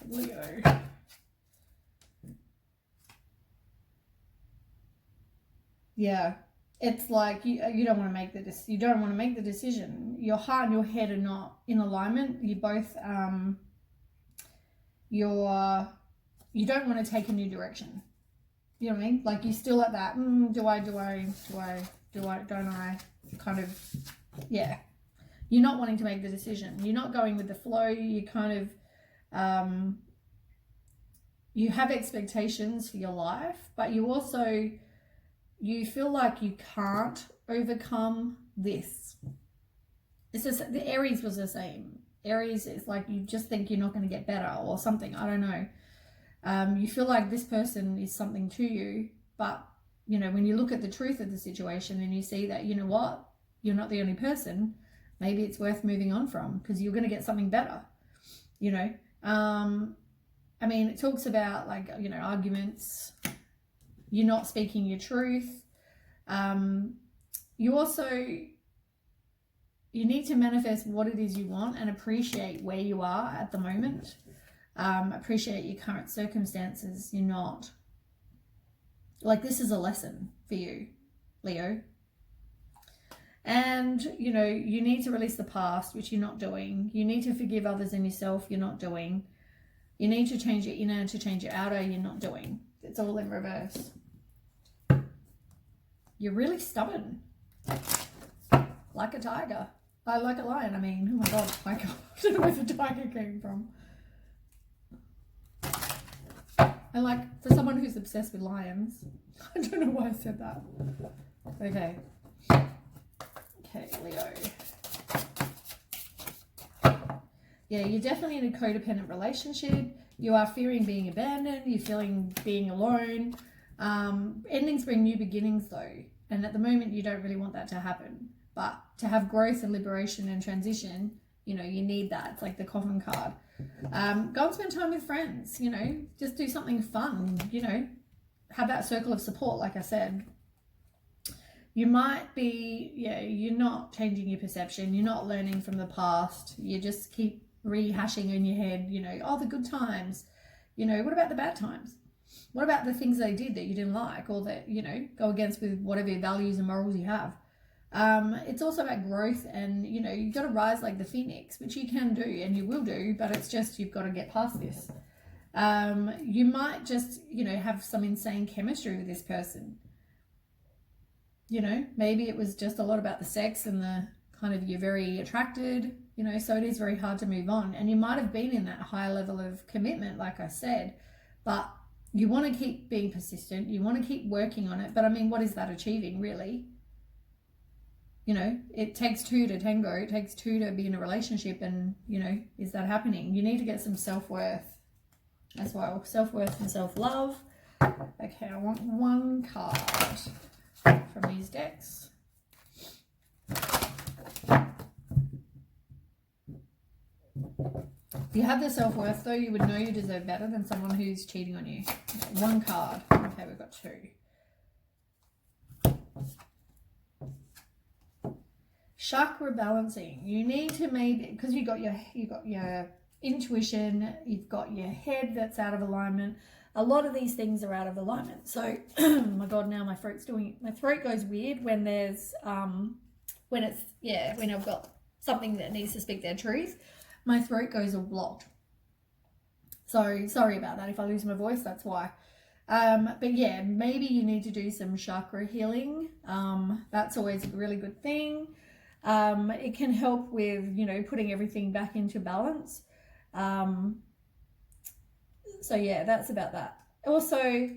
Leo. Yeah, it's like you don't want to make the decision. Your heart and your head are not in alignment. You both you don't want to take a new direction. You know what I mean? Like, you're still at that, don't I kind of, yeah. You're not wanting to make the decision. You're not going with the flow. You kind of, you have expectations for your life, but you also, you feel like you can't overcome this. It's just the Aries was the same. Aries is like you just think you're not going to get better or something. I don't know. You feel like this person is something to you, but you know, when you look at the truth of the situation and you see that, you know what, you're not the only person, maybe it's worth moving on from, because you're going to get something better, you know. I mean, it talks about like, you know, arguments, you're not speaking your truth. You also, you need to manifest what it is you want and appreciate where you are at the moment. Appreciate your current circumstances. You're not, like, this is a lesson for you, Leo. And, you know, you need to release the past, which you're not doing. You need to forgive others and yourself, you're not doing. You need to change your inner to change your outer, you're not doing. It's all in reverse. You're really stubborn. Like a tiger. Like a lion, I mean. Oh my God, I don't know where the tiger came from. And like, for someone who's obsessed with lions, I don't know why I said that. Okay. Okay, Leo. Yeah, you're definitely in a codependent relationship. You are fearing being abandoned. You're feeling being alone. Endings bring new beginnings though. And at the moment, you don't really want that to happen. But to have growth and liberation and transition, you know, you need that. It's like the coffin card. Go and spend time with friends, you know, just do something fun, you know, have that circle of support, like I said. You might be, yeah, you're not changing your perception. You're not learning from the past. You just keep rehashing in your head, you know, oh, the good times. You know, what about the bad times? What about the things they did that you didn't like or that, you know, go against with whatever values and morals you have? It's also about growth and, you know, you've got to rise like the phoenix, which you can do and you will do, but it's just you've got to get past this. You might just, you know, have some insane chemistry with this person. You know, maybe it was just a lot about the sex and the kind of you're very attracted, you know, so it is very hard to move on. And you might have been in that high level of commitment, like I said, but you want to keep being persistent. You want to keep working on it. But I mean, what is that achieving really? You know, it takes two to tango. It takes two to be in a relationship. And, you know, is that happening? You need to get some self-worth as well. Self-worth and self-love. Okay, I want one card from these decks. If you have the self-worth, though, you would know you deserve better than someone who's cheating on you. Okay, one card. Okay, we've got two. Chakra balancing. You need to maybe, because you got your intuition, you've got your head that's out of alignment. A lot of these things are out of alignment. So, oh my God, now my throat goes weird when there's when I've got something that needs to speak their truth. My throat goes all blocked. So sorry about that. If I lose my voice, that's why. But yeah, maybe you need to do some chakra healing. That's always a really good thing. It can help with, you know, putting everything back into balance. So yeah, that's about that. Also,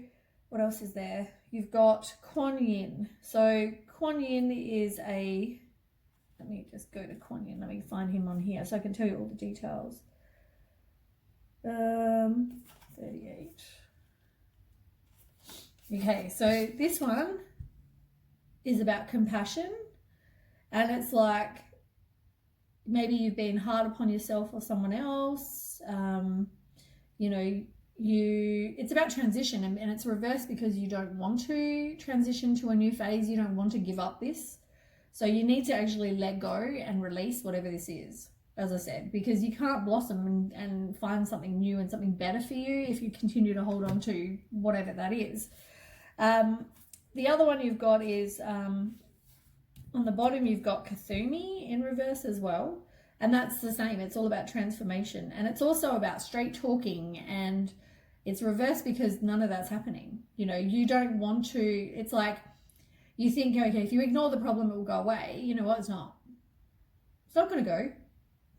what else is there? You've got Kuan Yin. So Kuan Yin is let me just go to Kuan Yin. Let me find him on here so I can tell you all the details. 38. Okay, so this one is about compassion. And it's like, maybe you've been hard upon yourself or someone else. You know, it's about transition and it's reversed because you don't want to transition to a new phase. You don't want to give up this. So you need to actually let go and release whatever this is, as I said, because you can't blossom and find something new and something better for you if you continue to hold on to whatever that is. The other one you've got is, on the bottom, you've got Kuthumi in reverse as well. And that's the same. It's all about transformation. And it's also about straight talking. And it's reversed because none of that's happening. You know, you don't want to, it's like, you think, okay, if you ignore the problem, it will go away. You know what? It's not. It's not going to go.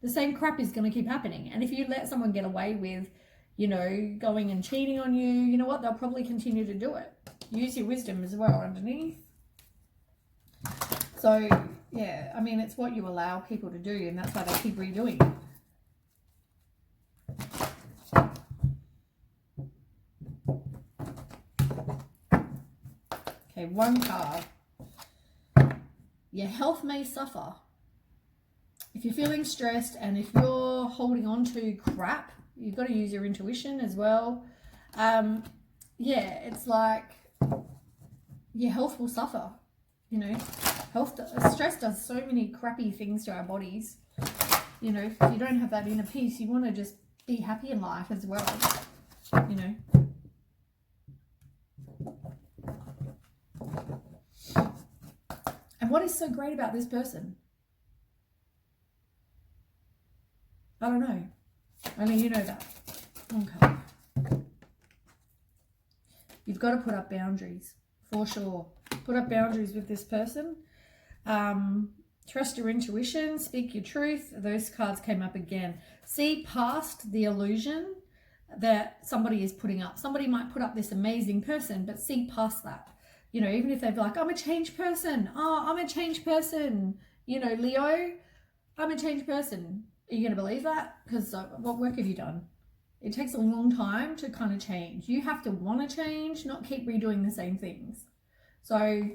The same crap is going to keep happening. And if you let someone get away with, you know, going and cheating on you, you know what? They'll probably continue to do it. Use your wisdom as well underneath. So, Yeah, I mean, it's what you allow people to do, and that's why they keep redoing it. Okay, one card. Your health may suffer. If you're feeling stressed and if you're holding on to crap, you've got to use your intuition as well. Yeah, it's like your health will suffer. You know, stress does so many crappy things to our bodies. You know, if you don't have that inner peace, you want to just be happy in life as well. You know. And what is so great about this person? I don't know. Only you know that. Okay. You've got to put up boundaries, for sure. Put up boundaries with this person. Trust your intuition. Speak your truth. Those cards came up again. See past the illusion that somebody is putting up. Somebody might put up this amazing person, but see past that. You know, even if they're like, I'm a changed person. Oh, I'm a changed person. You know, Leo, I'm a changed person. Are you going to believe that? Because what work have you done? It takes a long time to kind of change. You have to want to change, not keep redoing the same things. So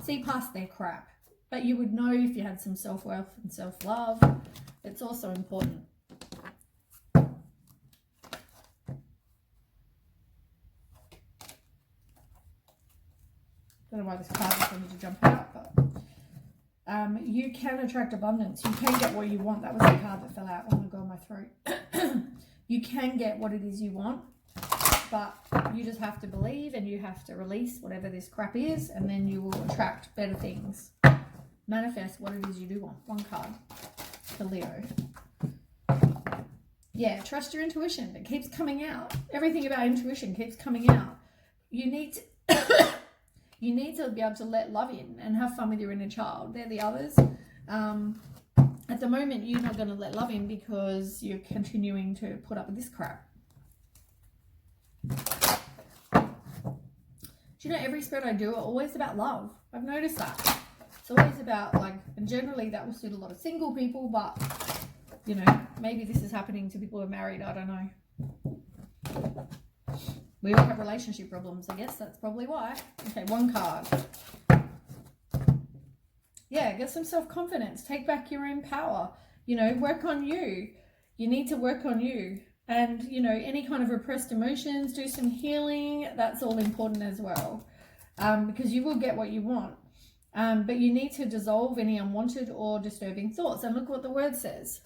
see past their crap. But you would know if you had some self-worth and self-love. It's also important. Don't know why this card just wanted to jump out, but you can attract abundance. You can get what you want. That was the card that fell out. Oh my God, my throat. You can get what it is you want, but you just have to believe and you have to release whatever this crap is, and then you will attract better things. Manifest what it is you do want. One card for Leo. Yeah, trust your intuition. It keeps coming out. Everything about intuition keeps coming out. You need to you need to be able to let love in and have fun with your inner child. They're the others. At the moment, you're not going to let love in because you're continuing to put up with this crap. Do you know, every spread I do are always about love. I've noticed that. It's always about, like, and generally that will suit a lot of single people, but, you know, maybe this is happening to people who are married. I don't know. We all have relationship problems, I guess. That's probably why. Okay, one card. Yeah, get some self-confidence. Take back your own power. You know, work on you. You need to work on you. And, you know, any kind of repressed emotions, do some healing. That's all important as well. Because you will get what you want. But you need to dissolve any unwanted or disturbing thoughts. And look what the word says.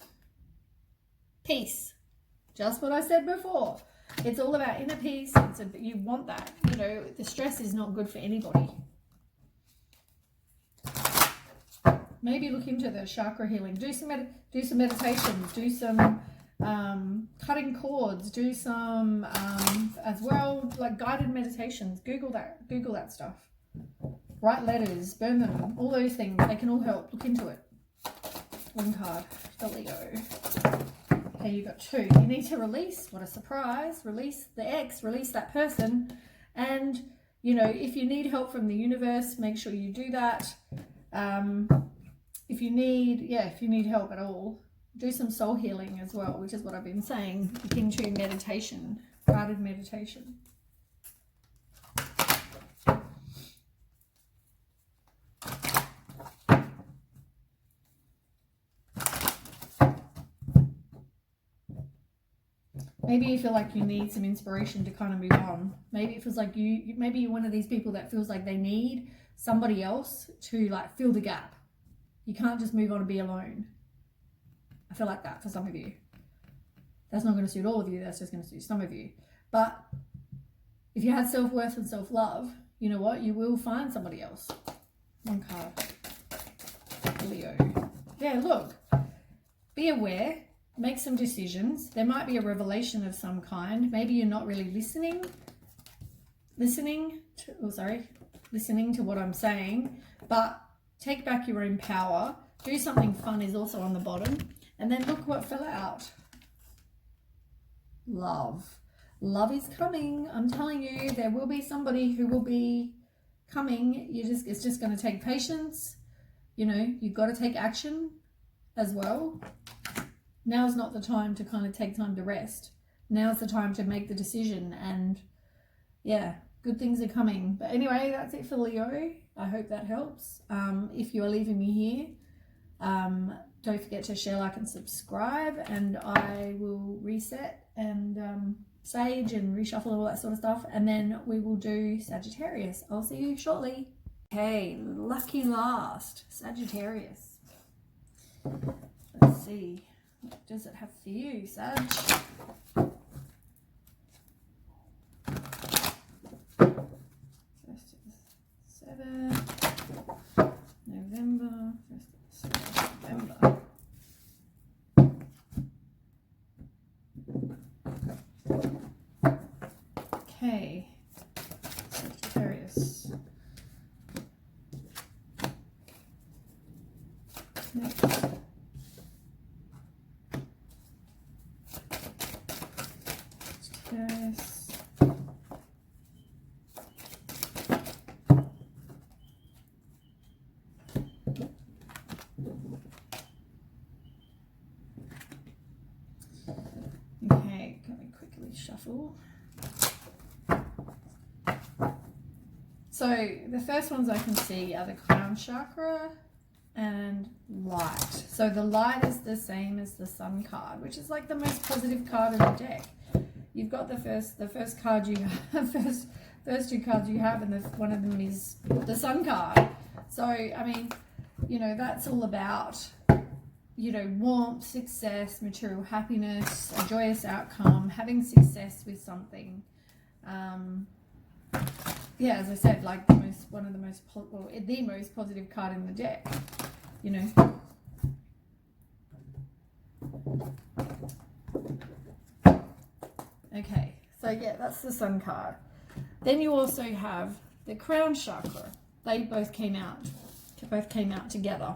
Peace. Just what I said before. It's all about inner peace. You want that. You know, the stress is not good for anybody. Maybe look into the chakra healing. Do some meditation. Do some cutting cords. Do some as well, like guided meditations. Google that stuff. Write letters. Burn them. All those things. They can all help. Look into it. One card. The Leo. Okay, you got two. You need to release. What a surprise. Release the ex. Release that person. And, you know, if you need help from the universe, make sure you do that. If you need help at all, do some soul healing as well, which is what I've been saying. Look into meditation, guided meditation. Maybe you feel like you need some inspiration to kind of move on. Maybe it feels like maybe you're one of these people that feels like they need somebody else to like fill the gap. You can't just move on and be alone. I feel like that for some of you. That's not going to suit all of you. That's just going to suit some of you. But if you had self-worth and self-love, you know what? You will find somebody else. One card. Leo. Yeah, look. Be aware. Make some decisions. There might be a revelation of some kind. Maybe you're not really listening to what I'm saying. But take back your own power. Do something fun is also on the bottom. And then look what fell out. Love. Love is coming. I'm telling you, there will be somebody who will be coming. It's just going to take patience. you know, you've got to take action as well. Now's not the time to kind of take time to rest. Now's the time to make the decision, and yeah, good things are coming. But anyway, that's it for Leo. I hope that helps. If you are leaving me here, don't forget to share, like, and subscribe, and I will reset and sage and reshuffle all that sort of stuff, and then we will do Sagittarius. I'll see you shortly. Okay, lucky last, Sagittarius. Let's see, what does it have for you, Sag? First is 7, November, first is November. Okay, Sagittarius. Next. Sagittarius. Okay, gonna quickly shuffle. So the first ones I can see are the crown chakra and light. So the light is the same as the sun card, which is like the most positive card in the deck. You've got the first card you have, first two cards you have, and one of them is the sun card. So I mean, you know, that's all about, you know, warmth, success, material happiness, a joyous outcome, having success with something. Yeah, as I said, like the most positive card in the deck, you know. Okay, so yeah, that's the sun card. Then you also have the crown chakra. They both came out together.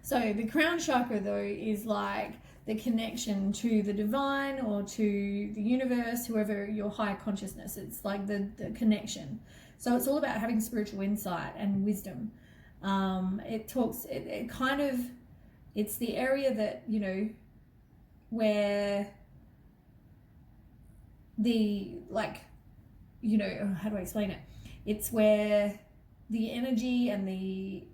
So the crown chakra, though, is like the connection to the divine or to the universe, whoever your higher consciousness. It's like the connection. So it's all about having spiritual insight and wisdom. It's the area that, you know, where the, like, you know, how do I explain it? It's where the energy and the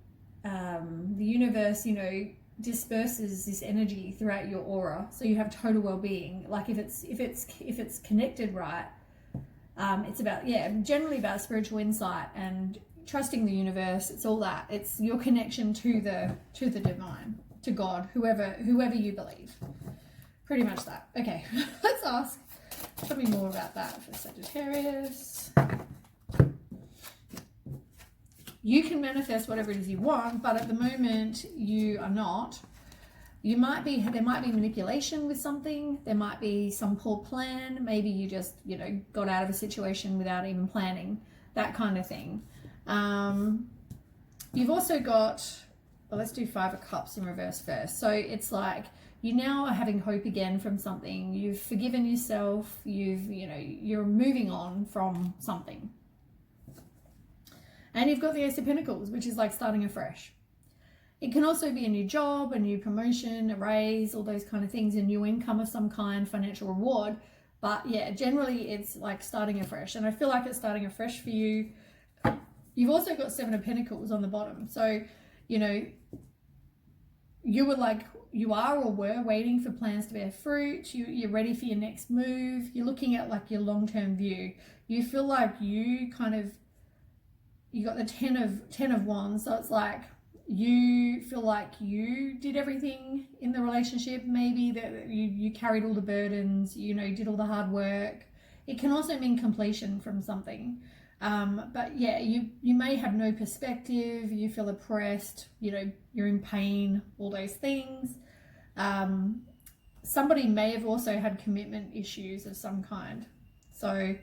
universe, you know, disperses this energy throughout your aura, so you have total well-being. Like if it's connected right, it's about, yeah, generally about spiritual insight and trusting the universe. It's all that. It's your connection to the divine, to God, whoever you believe. Pretty much that. Okay, let's ask. Tell me more about that for Sagittarius. You can manifest whatever it is you want, but at the moment you are not. There might be manipulation with something. There might be some poor plan. Maybe you just, you know, got out of a situation without even planning, that kind of thing. You've also got, well, let's do 5 of Cups in reverse first. So it's like you now are having hope again from something. You've forgiven yourself. You're moving on from something. And you've got the Ace of Pentacles, which is like starting afresh. It can also be a new job, a new promotion, a raise, all those kind of things, a new income of some kind, financial reward. But yeah, generally it's like starting afresh. And I feel like it's starting afresh for you. You've also got 7 of Pentacles on the bottom. So, you know, you are or were waiting for plans to bear fruit. You're ready for your next move. You're looking at like your long-term view. You feel like you got the 10 of Wands. So it's like you feel like you did everything in the relationship. Maybe that you carried all the burdens, you know, did all the hard work. It can also mean completion from something. But yeah, you may have no perspective. You feel oppressed, you know, you're in pain, all those things. Somebody may have also had commitment issues of some kind. So,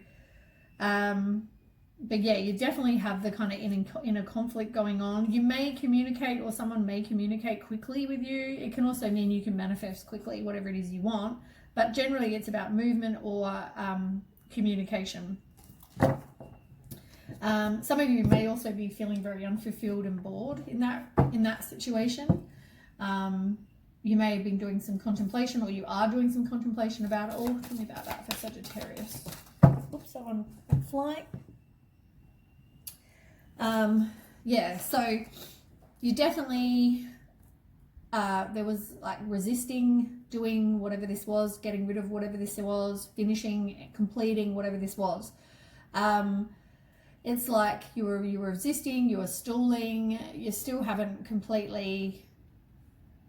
but yeah, you definitely have the kind of inner conflict going on. You may communicate, or someone may communicate quickly with you. It can also mean you can manifest quickly whatever it is you want. But generally it's about movement or communication. Some of you may also be feeling very unfulfilled and bored in that situation. You may have been doing some contemplation, or you are doing some contemplation about it all. Tell me about that for Sagittarius. Oops, someone flying. Yeah, so you definitely, there was like resisting doing whatever this was, getting rid of whatever this was, finishing, completing whatever this was. It's like you were resisting, you were stalling, you still haven't completely,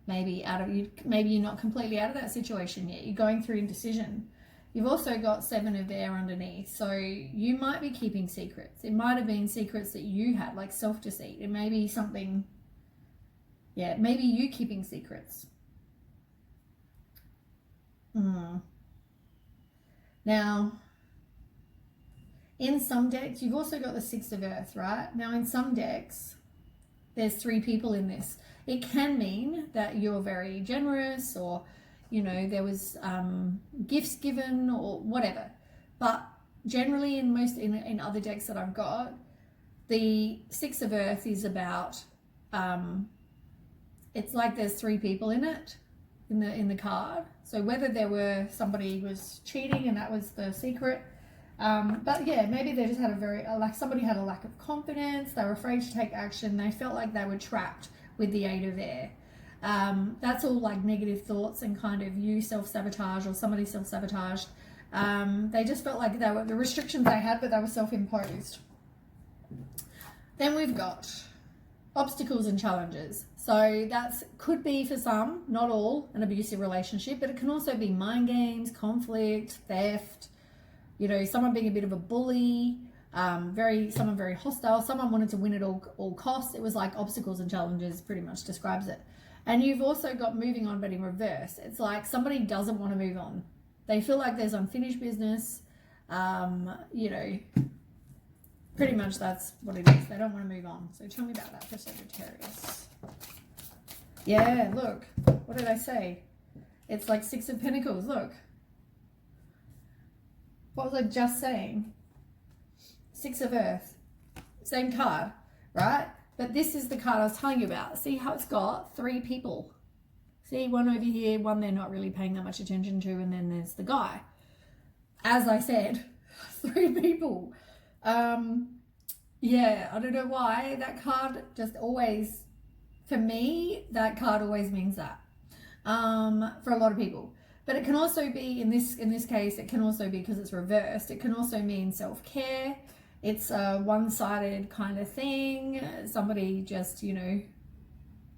maybe you're not completely out of that situation yet. You're going through indecision. You've also got 7 of air underneath, so you might be keeping secrets. It might have been secrets that you had, like self-deceit. It may be something, yeah, maybe you keeping secrets. Now, in some decks, you've also got the 6 of earth, right? Now, in some decks, there's 3 people in this. It can mean that you're very generous, or, you know, there was gifts given or whatever. But generally in other decks that I've got, the 6 of earth is about, it's like there's 3 people in it, in the card. So whether there were somebody was cheating and that was the secret, but yeah, maybe they just had somebody had a lack of confidence. They were afraid to take action. They felt like they were trapped with the 8 of air. That's all like negative thoughts and kind of you self-sabotage or somebody self-sabotaged. They just felt like they were the restrictions they had, but they were self-imposed. Then we've got obstacles and challenges. So that could be for some, not all, an abusive relationship, but it can also be mind games, conflict, theft, you know, someone being a bit of a bully, someone very hostile, someone wanted to win at all costs. It was like obstacles and challenges pretty much describes it. And you've also got moving on, but in reverse. It's like somebody doesn't want to move on. They feel like there's unfinished business. You know, pretty much that's what it is. They don't want to move on. So tell me about that for Sagittarius. Yeah, look. What did I say? It's like 6 of Pentacles. Look. What was I just saying? 6 of Earth. Same card, right? But this is the card I was telling you about. See how it's got 3 people. See, one over here, one they're not really paying that much attention to, and then there's the guy. As I said, 3 people. Yeah, I don't know why. That card just always, for me, that card always means that. For a lot of people. But it can also be, in this case, it can also be, because it's reversed, it can also mean self-care. It's a one-sided kind of thing. Somebody just, you know,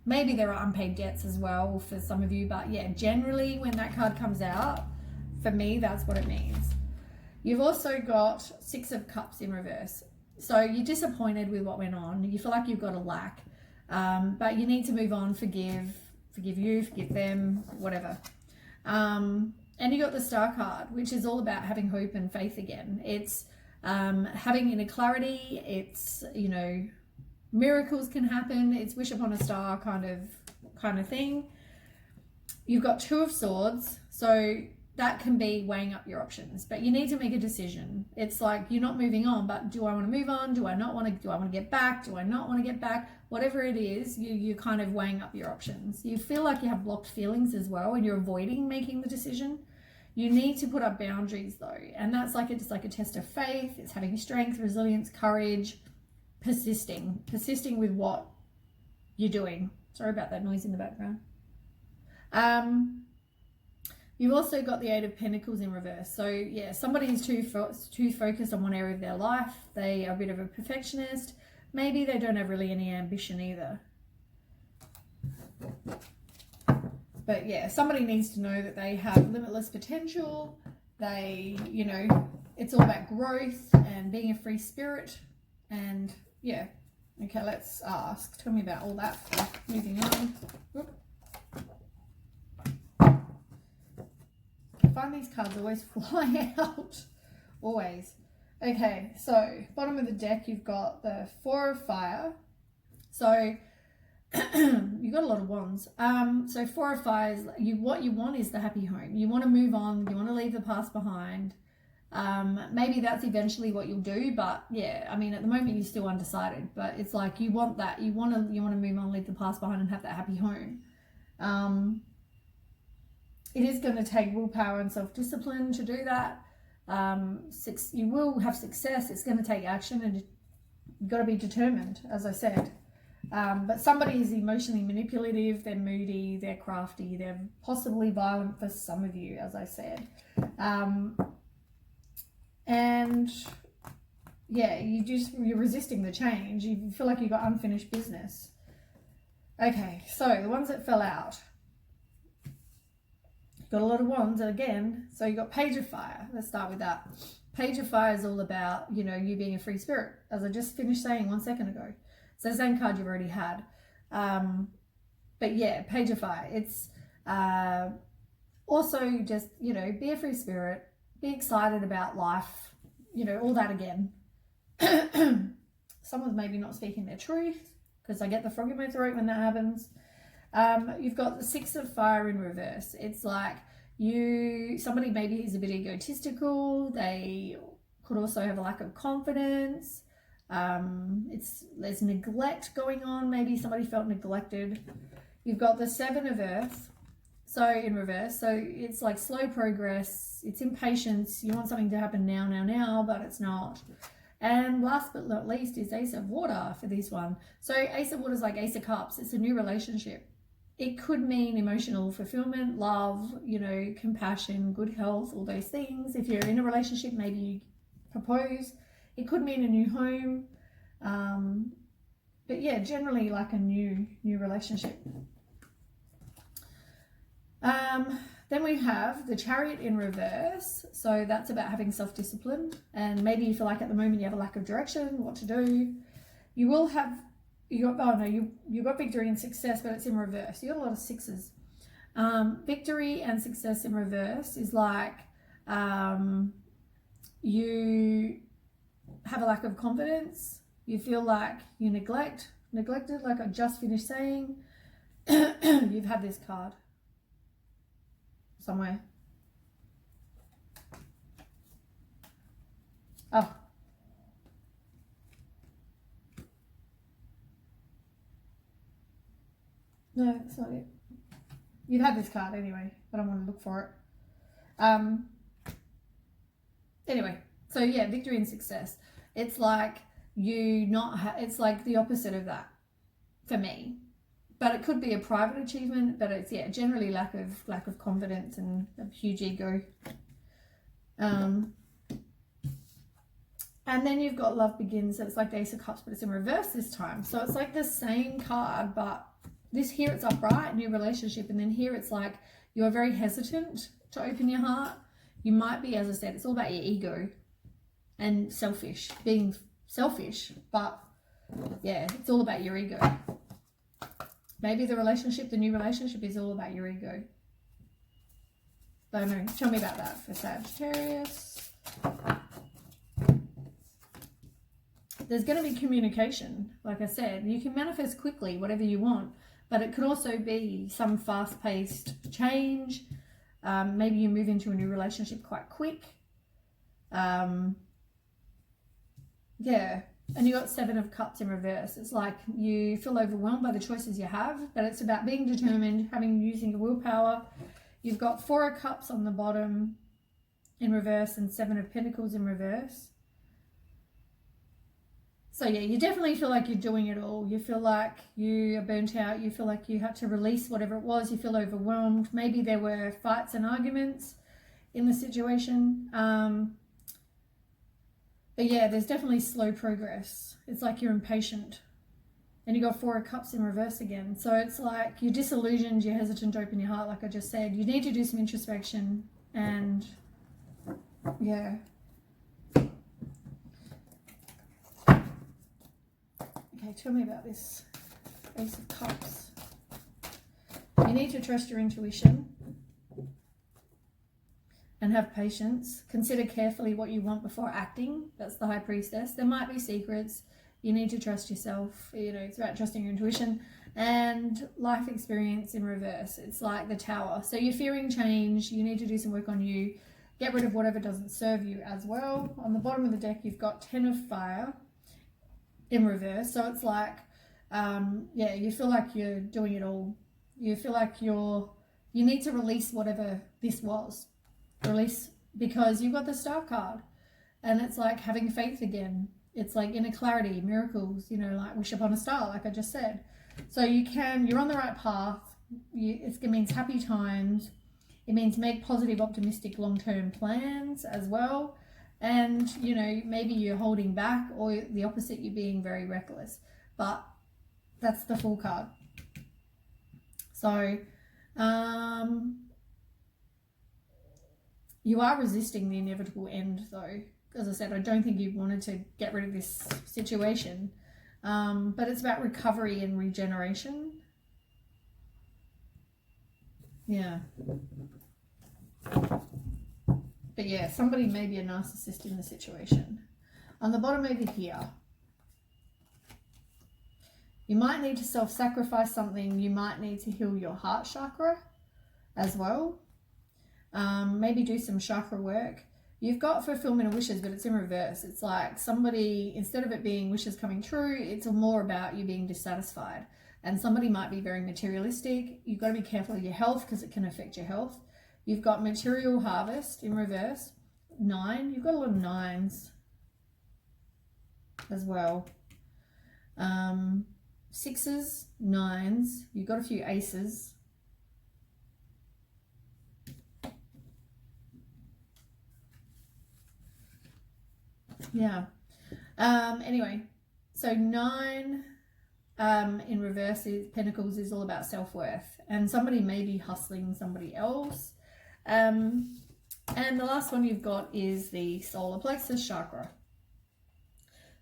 maybe there are unpaid debts as well for some of you. But yeah, generally when that card comes out, for me, that's what it means. You've also got 6 of Cups in reverse. So you're disappointed with what went on. You feel like you've got a lack. But you need to move on, forgive you, forgive them, whatever. And you got the Star card, which is all about having hope and faith again. It's having inner clarity. It's, you know, miracles can happen. It's wish upon a star kind of thing. You've got 2 of Swords, so that can be weighing up your options, but you need to make a decision. It's like you're not moving on, but do I want to move on? Do I not want to? Do I want to get back? Do I not want to get back? Whatever it is, you're kind of weighing up your options. You feel like you have blocked feelings as well, and you're avoiding making the decision. You need to put up boundaries though, and that's like it's like a test of faith. It's having strength, resilience, courage, persisting with what you're doing. Sorry about that noise in the background. You've also got the 8 of Pentacles in reverse. So yeah, somebody is too focused on one area of their life. They are a bit of a perfectionist. Maybe they don't have really any ambition either. But yeah, somebody needs to know that they have limitless potential. They, you know, it's all about growth and being a free spirit. And yeah, okay, let's ask. Tell me about all that. Moving on. Whoop. I find these cards always fly out. Always. Okay, so bottom of the deck, you've got the 4 of Fire. So you've got a lot of wands. So 4 of Fire is what you want is the happy home. You want to move on. You want to leave the past behind. Maybe that's eventually what you'll do, but yeah, I mean, at the moment you're still undecided, but it's like you want that, you want to move on, leave the past behind, and have that happy home. It is going to take willpower and self-discipline to do that. You will have success. It's going to take action, and you've got to be determined, as I said. But somebody is emotionally manipulative, they're moody, they're crafty, they're possibly violent for some of you, as I said. And yeah, you're resisting the change. You feel like you've got unfinished business. Okay, so the ones that fell out. You've got a lot of wands again. So you've got Page of Fire. Let's start with that. Page of Fire is all about, you know, you being a free spirit, as I just finished saying 1 second ago. It's the same card you've already had. But yeah, Page of Fire. It's also just, you know, be a free spirit. Be excited about life, you know, all that again. Someone's maybe not speaking their truth, because I get the frog in my throat when that happens. You've got the Six of Fire in reverse. It's like somebody maybe is a bit egotistical. They could also have a lack of confidence. There's neglect going on. Maybe somebody felt neglected. You've got the Seven of Earth. So in reverse, so it's like slow progress, it's impatience, you want something to happen now, but it's not. And last but not least is Ace of Water for this one. So Ace of Water is like Ace of Cups, it's a new relationship. It could mean emotional fulfillment, love, you know, compassion, good health, all those things. If you're in a relationship, maybe you propose. It could mean a new home. But yeah, generally like a new relationship. Then we have the Chariot in reverse. So that's about having self-discipline, and maybe you feel like at the moment you have a lack of direction, what to do. You will have, you got victory and success, but it's in reverse. You got a lot of sixes. Victory and success in reverse is like you have a lack of confidence. You feel like you neglected, like I just finished saying. You've had this card somewhere. Oh. No, that's not it. You've had this card anyway, but I want to look for it. Anyway, so yeah, victory and success. It's like it's like the opposite of that for me. But it could be a private achievement, but it's generally lack of confidence and a huge ego. And then you've got Love Begins. So it's like the Ace of Cups, but it's in reverse this time. So it's like the same card, but this here it's upright, new relationship, and then here it's like you're very hesitant to open your heart. You might be, as I said, it's all about your ego and being selfish, but yeah, it's all about your ego. Maybe the new relationship is all about your ego. I don't know. Tell me about that for Sagittarius. There's going to be communication. Like I said, you can manifest quickly whatever you want, but it could also be some fast-paced change. Maybe you move into a new relationship quite quick. Yeah. And you got Seven of Cups in reverse. It's like you feel overwhelmed by the choices you have, but it's about being determined, using your willpower. You've got Four of Cups on the bottom in reverse and Seven of Pentacles in reverse. So yeah, you definitely feel like you're doing it all. You feel like you are burnt out. You feel like you had to release whatever it was. You feel overwhelmed. Maybe there were fights and arguments in the situation. But yeah, there's definitely slow progress. It's like you're impatient. And you got Four of Cups in reverse again. So it's like you're disillusioned, you're hesitant to open your heart, like I just said. You need to do some introspection and yeah. Okay, tell me about this Ace of Cups. You need to trust your intuition and have patience. Consider carefully what you want before acting. That's the High Priestess. There might be secrets. You need to trust yourself. You know, it's about trusting your intuition. And life experience in reverse. It's like the Tower. So you're fearing change. You need to do some work on you. Get rid of whatever doesn't serve you as well. On the bottom of the deck, you've got 10 of Fire in reverse. So it's like, yeah, you feel like you're doing it all. You feel like you need to release whatever this was. Release, because you've got the Star card. And it's like having faith again. It's like inner clarity, miracles, you know, like wish upon a star, like I just said. So you're on the right path. It means happy times. It means make positive, optimistic, long-term plans as well. And, you know, maybe you're holding back, or the opposite, you're being very reckless. But that's the Fool card. So, you are resisting the inevitable end, though. As I said, I don't think you wanted to get rid of this situation. But it's about recovery and regeneration. Yeah. But yeah, somebody may be a narcissist in the situation. On the bottom over here, you might need to self-sacrifice something. You might need to heal your heart chakra as well. Maybe do some chakra work. You've got fulfillment of wishes, but it's in reverse. It's like somebody, instead of it being wishes coming true, it's more about you being dissatisfied. And somebody might be very materialistic. You've got to be careful of your health because it can affect your health. You've got material harvest in reverse. 9. You've got a lot of 9s as well. 6s, 9s. You've got a few aces. Yeah. Anyway, so 9 in reverse is Pentacles is all about self-worth, and somebody may be hustling somebody else. And the last one you've got is the solar plexus chakra.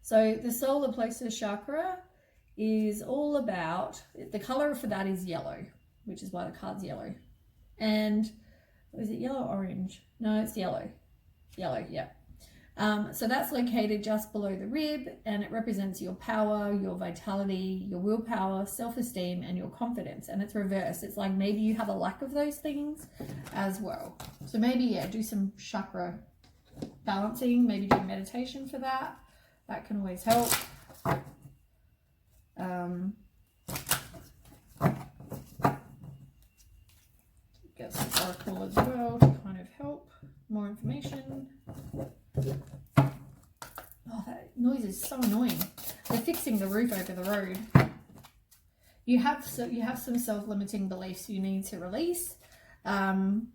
So the solar plexus chakra is all about, the color for that is yellow, which is why the card's yellow. And is it yellow or orange? No, it's yellow. Yellow, yeah. So that's located just below the rib, and it represents your power, your vitality, your willpower, self-esteem, and your confidence. And it's reversed. It's like maybe you have a lack of those things as well. So maybe, yeah, do some chakra balancing, maybe do meditation for that. That can always help. Get some oracle as well to kind of help. More information. Oh, that noise is so annoying. They're fixing the roof over the road. You have some self-limiting beliefs you need to release. And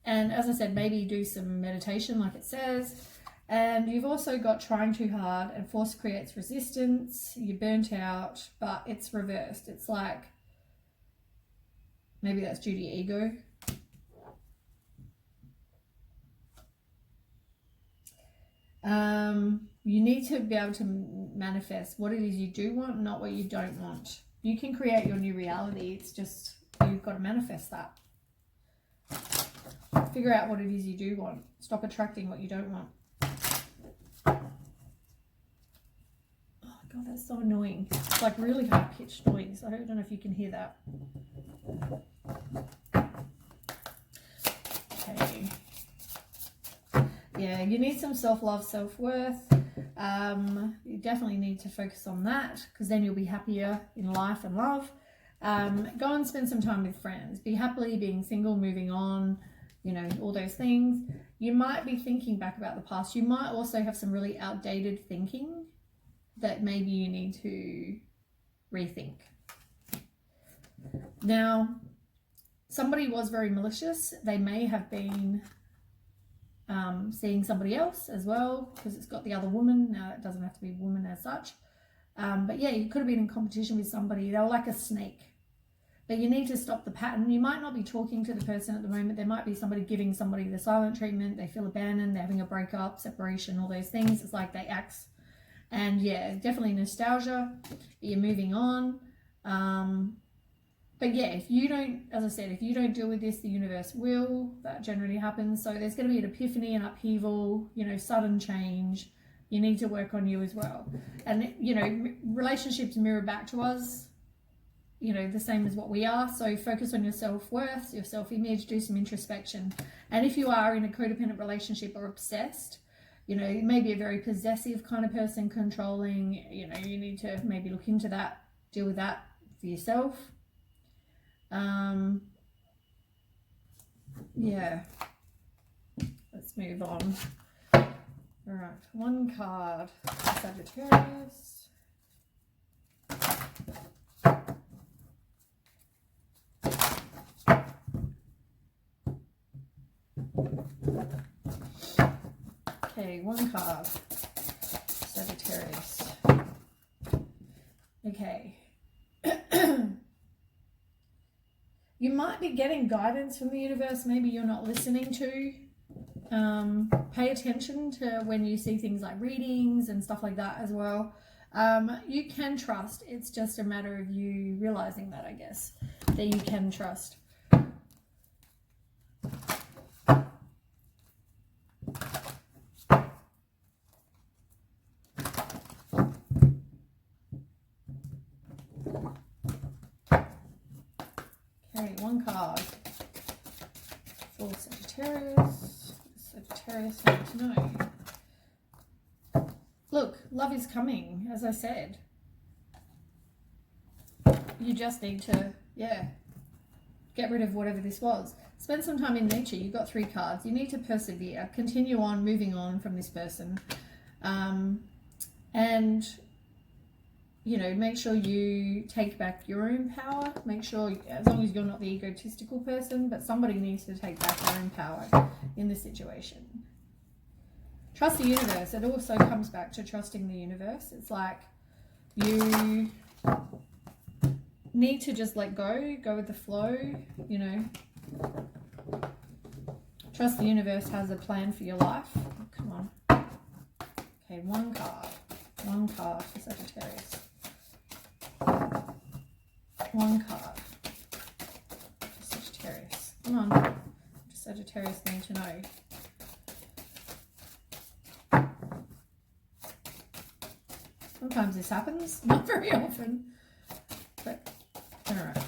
as I said, maybe do some meditation like it says. And you've also got trying too hard, and force creates resistance. You're burnt out, but it's reversed. It's like, maybe that's due to your ego. You need to be able to manifest what it is you do want, not what you don't want. You can create your new reality. It's just, you've got to manifest that. Figure out what it is you do want. Stop attracting what you don't want. Oh God, that's so annoying. It's like really high-pitched noise. I don't know if you can hear that. Okay. Yeah, you need some self-love, self-worth. You definitely need to focus on that, because then you'll be happier in life and love. Go and spend some time with friends. Be happily being single, moving on, you know, all those things. You might be thinking back about the past. You might also have some really outdated thinking that maybe you need to rethink. Now, somebody was very malicious. They may have been seeing somebody else as well, because it's got the other woman. Now, it doesn't have to be a woman as such. But yeah, you could have been in competition with somebody. They were like a snake. But you need to stop the pattern. You might not be talking to the person at the moment. There might be somebody giving somebody the silent treatment. They feel abandoned. They're having a breakup, separation, all those things. It's like they act. And yeah, definitely nostalgia. You're moving on. But yeah, if you don't, as I said, if you don't deal with this, the universe will. That generally happens. So there's going to be an epiphany, an upheaval, you know, sudden change. You need to work on you as well. And, you know, relationships mirror back to us. you know, the same as what we are. So focus on your self-worth, your self-image, do some introspection. And if you are in a codependent relationship or obsessed, you know, you may be a very possessive kind of person, controlling, you know, you need to maybe look into that, deal with that for yourself. Yeah, let's move on. All right, one card, Sagittarius. Okay, one card, Sagittarius. Okay. You might be getting guidance from the universe, maybe you're not listening to. Pay attention to when you see things like readings and stuff like that as well. You can trust. It's just a matter of you realizing that, I guess, that you can trust. Okay, one card for Sagittarius. Sagittarius need to know. Look, love is coming, as I said. You just need to, get rid of whatever this was. Spend some time in nature. You've got 3 cards. You need to persevere. Continue on, moving on from this person. And, you know, make sure you take back your own power. Make sure, as long as you're not the egotistical person, but somebody needs to take back their own power in this situation. Trust the universe. It also comes back to trusting the universe. It's like you need to just let go with the flow, you know. Trust the universe has a plan for your life. Oh, come on. Okay, one card for Sagittarius. One card for Sagittarius. Come on. What does Sagittarius need to know? Sometimes this happens, not very often, but all right.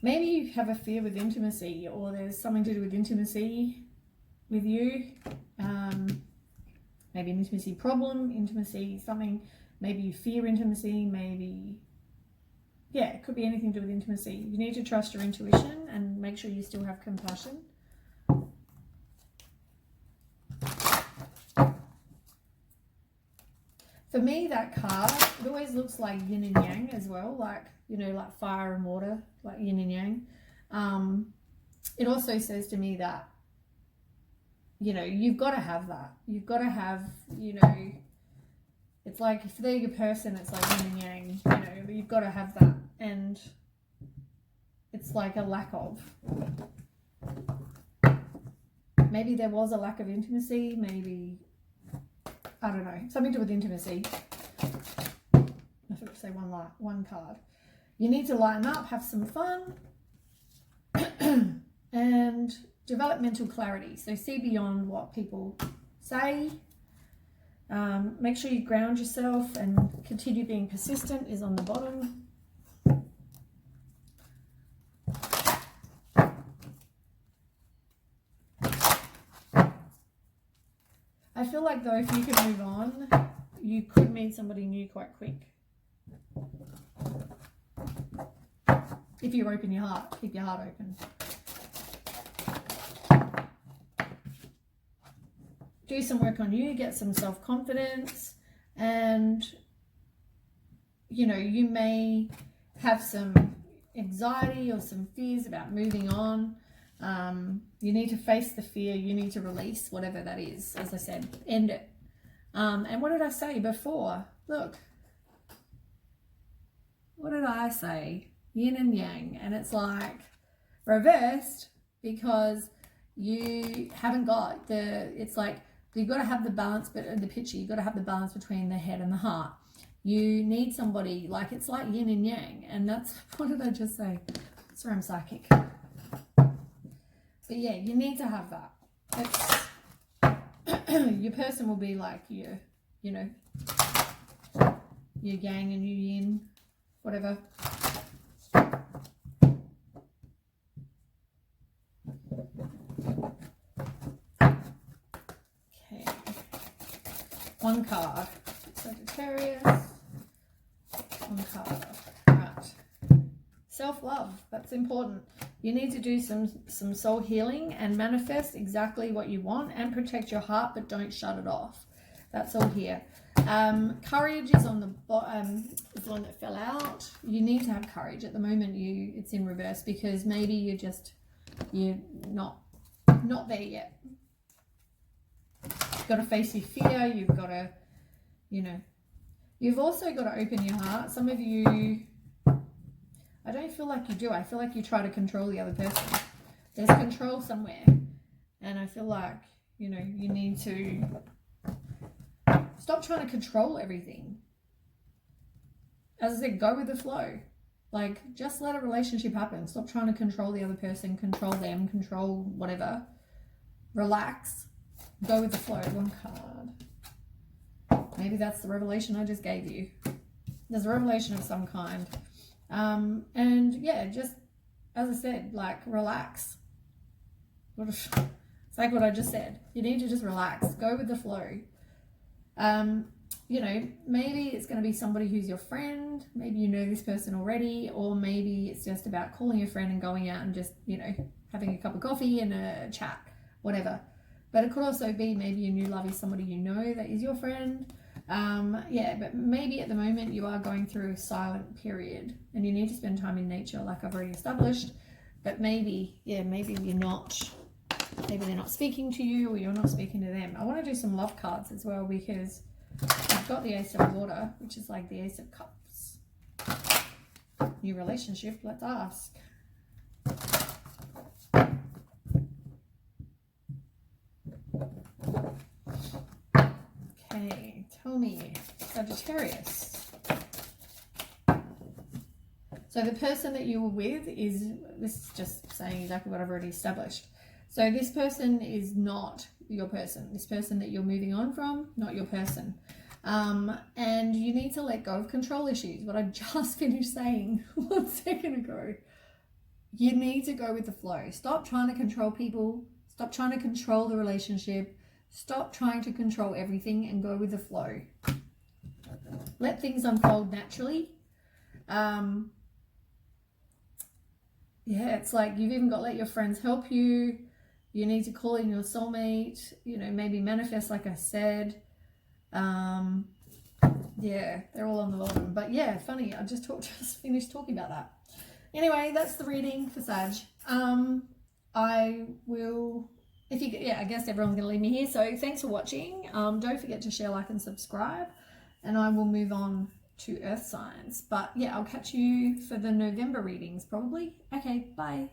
Maybe you have a fear with intimacy, or there's something to do with intimacy with you. Maybe an intimacy problem, intimacy, something, maybe you fear intimacy, maybe, it could be anything to do with intimacy. You need to trust your intuition and make sure you still have compassion. For me, that card, it always looks like yin and yang as well, like, you know, like fire and water, like yin and yang. It also says to me that, you know, you've got to have that. You've got to have, you know, it's like if they're your person, it's like yin and yang, you know, but you've got to have that. And it's like a lack of. Maybe there was a lack of intimacy, maybe, I don't know, something to do with intimacy. I forgot to say one card. You need to lighten up, have some fun, and develop mental clarity. So see beyond what people say. Make sure you ground yourself and continue being persistent is on the bottom. I feel like though, if you can move on, you could meet somebody new quite quick. If you open your heart, keep your heart open. Do some work on you, get some self-confidence, and, you know, you may have some anxiety or some fears about moving on. You need to face the fear, you need to release whatever that is. As I said, end it. And what did I say before? Look, what did I say? Yin and yang. And it's like reversed because you haven't got it's like you've got to have the balance, but in the picture, you've got to have the balance between the head and the heart. You need somebody, like it's like yin and yang. And that's, what did I just say? Sorry, I'm psychic. But yeah, you need to have that. It's, your person will be like you know, your yang and your yin, whatever. Okay, one card, Sagittarius, one card. Right, self-love, that's important. You need to do some soul healing and manifest exactly what you want and protect your heart, but don't shut it off. That's all here. Courage is on the bottom, is the one that fell out. You need to have courage. At the moment, it's in reverse because maybe you're not there yet. You've got to face your fear. You've got to, you've also got to open your heart. Some of you, I don't feel like you do. I feel like you try to control the other person. There's control somewhere. And I feel like, you need to stop trying to control everything. As I said, go with the flow. Like, just let a relationship happen. Stop trying to control the other person, control them, control whatever. Relax. Go with the flow. One card. Maybe that's the revelation I just gave you. There's a revelation of some kind. And yeah, just, as I said, like, relax. It's like what I just said. You need to just relax. Go with the flow. Maybe it's going to be somebody who's your friend. Maybe you know this person already, or maybe it's just about calling your friend and going out and just, having a cup of coffee and a chat, whatever. But it could also be maybe your new love is somebody you know that is your friend. But maybe at the moment you are going through a silent period and you need to spend time in nature, like I've already established. But maybe you're not. Maybe they're not speaking to you or you're not speaking to them. I want to do some love cards as well because I've got the Ace of Water, which is like the Ace of Cups. New relationship, let's ask. Okay, tell me, Sagittarius. So the person that you were with this is just saying exactly what I've already established. So this person is not your person. This person that you're moving on from, not your person. And you need to let go of control issues. What I just finished saying 1 second ago. You need to go with the flow. Stop trying to control people. Stop trying to control the relationship. Stop trying to control everything and go with the flow. Let things unfold naturally. It's like you've even got to let your friends help you. You need to call in your soulmate, maybe manifest, like I said. They're all on the bottom. But yeah, funny, I just finished talking about that. Anyway, that's the reading for Sag. I guess everyone's going to leave me here. So thanks for watching. Don't forget to share, like, and subscribe. And I will move on to Earth signs. But yeah, I'll catch you for the November readings probably. Okay, bye.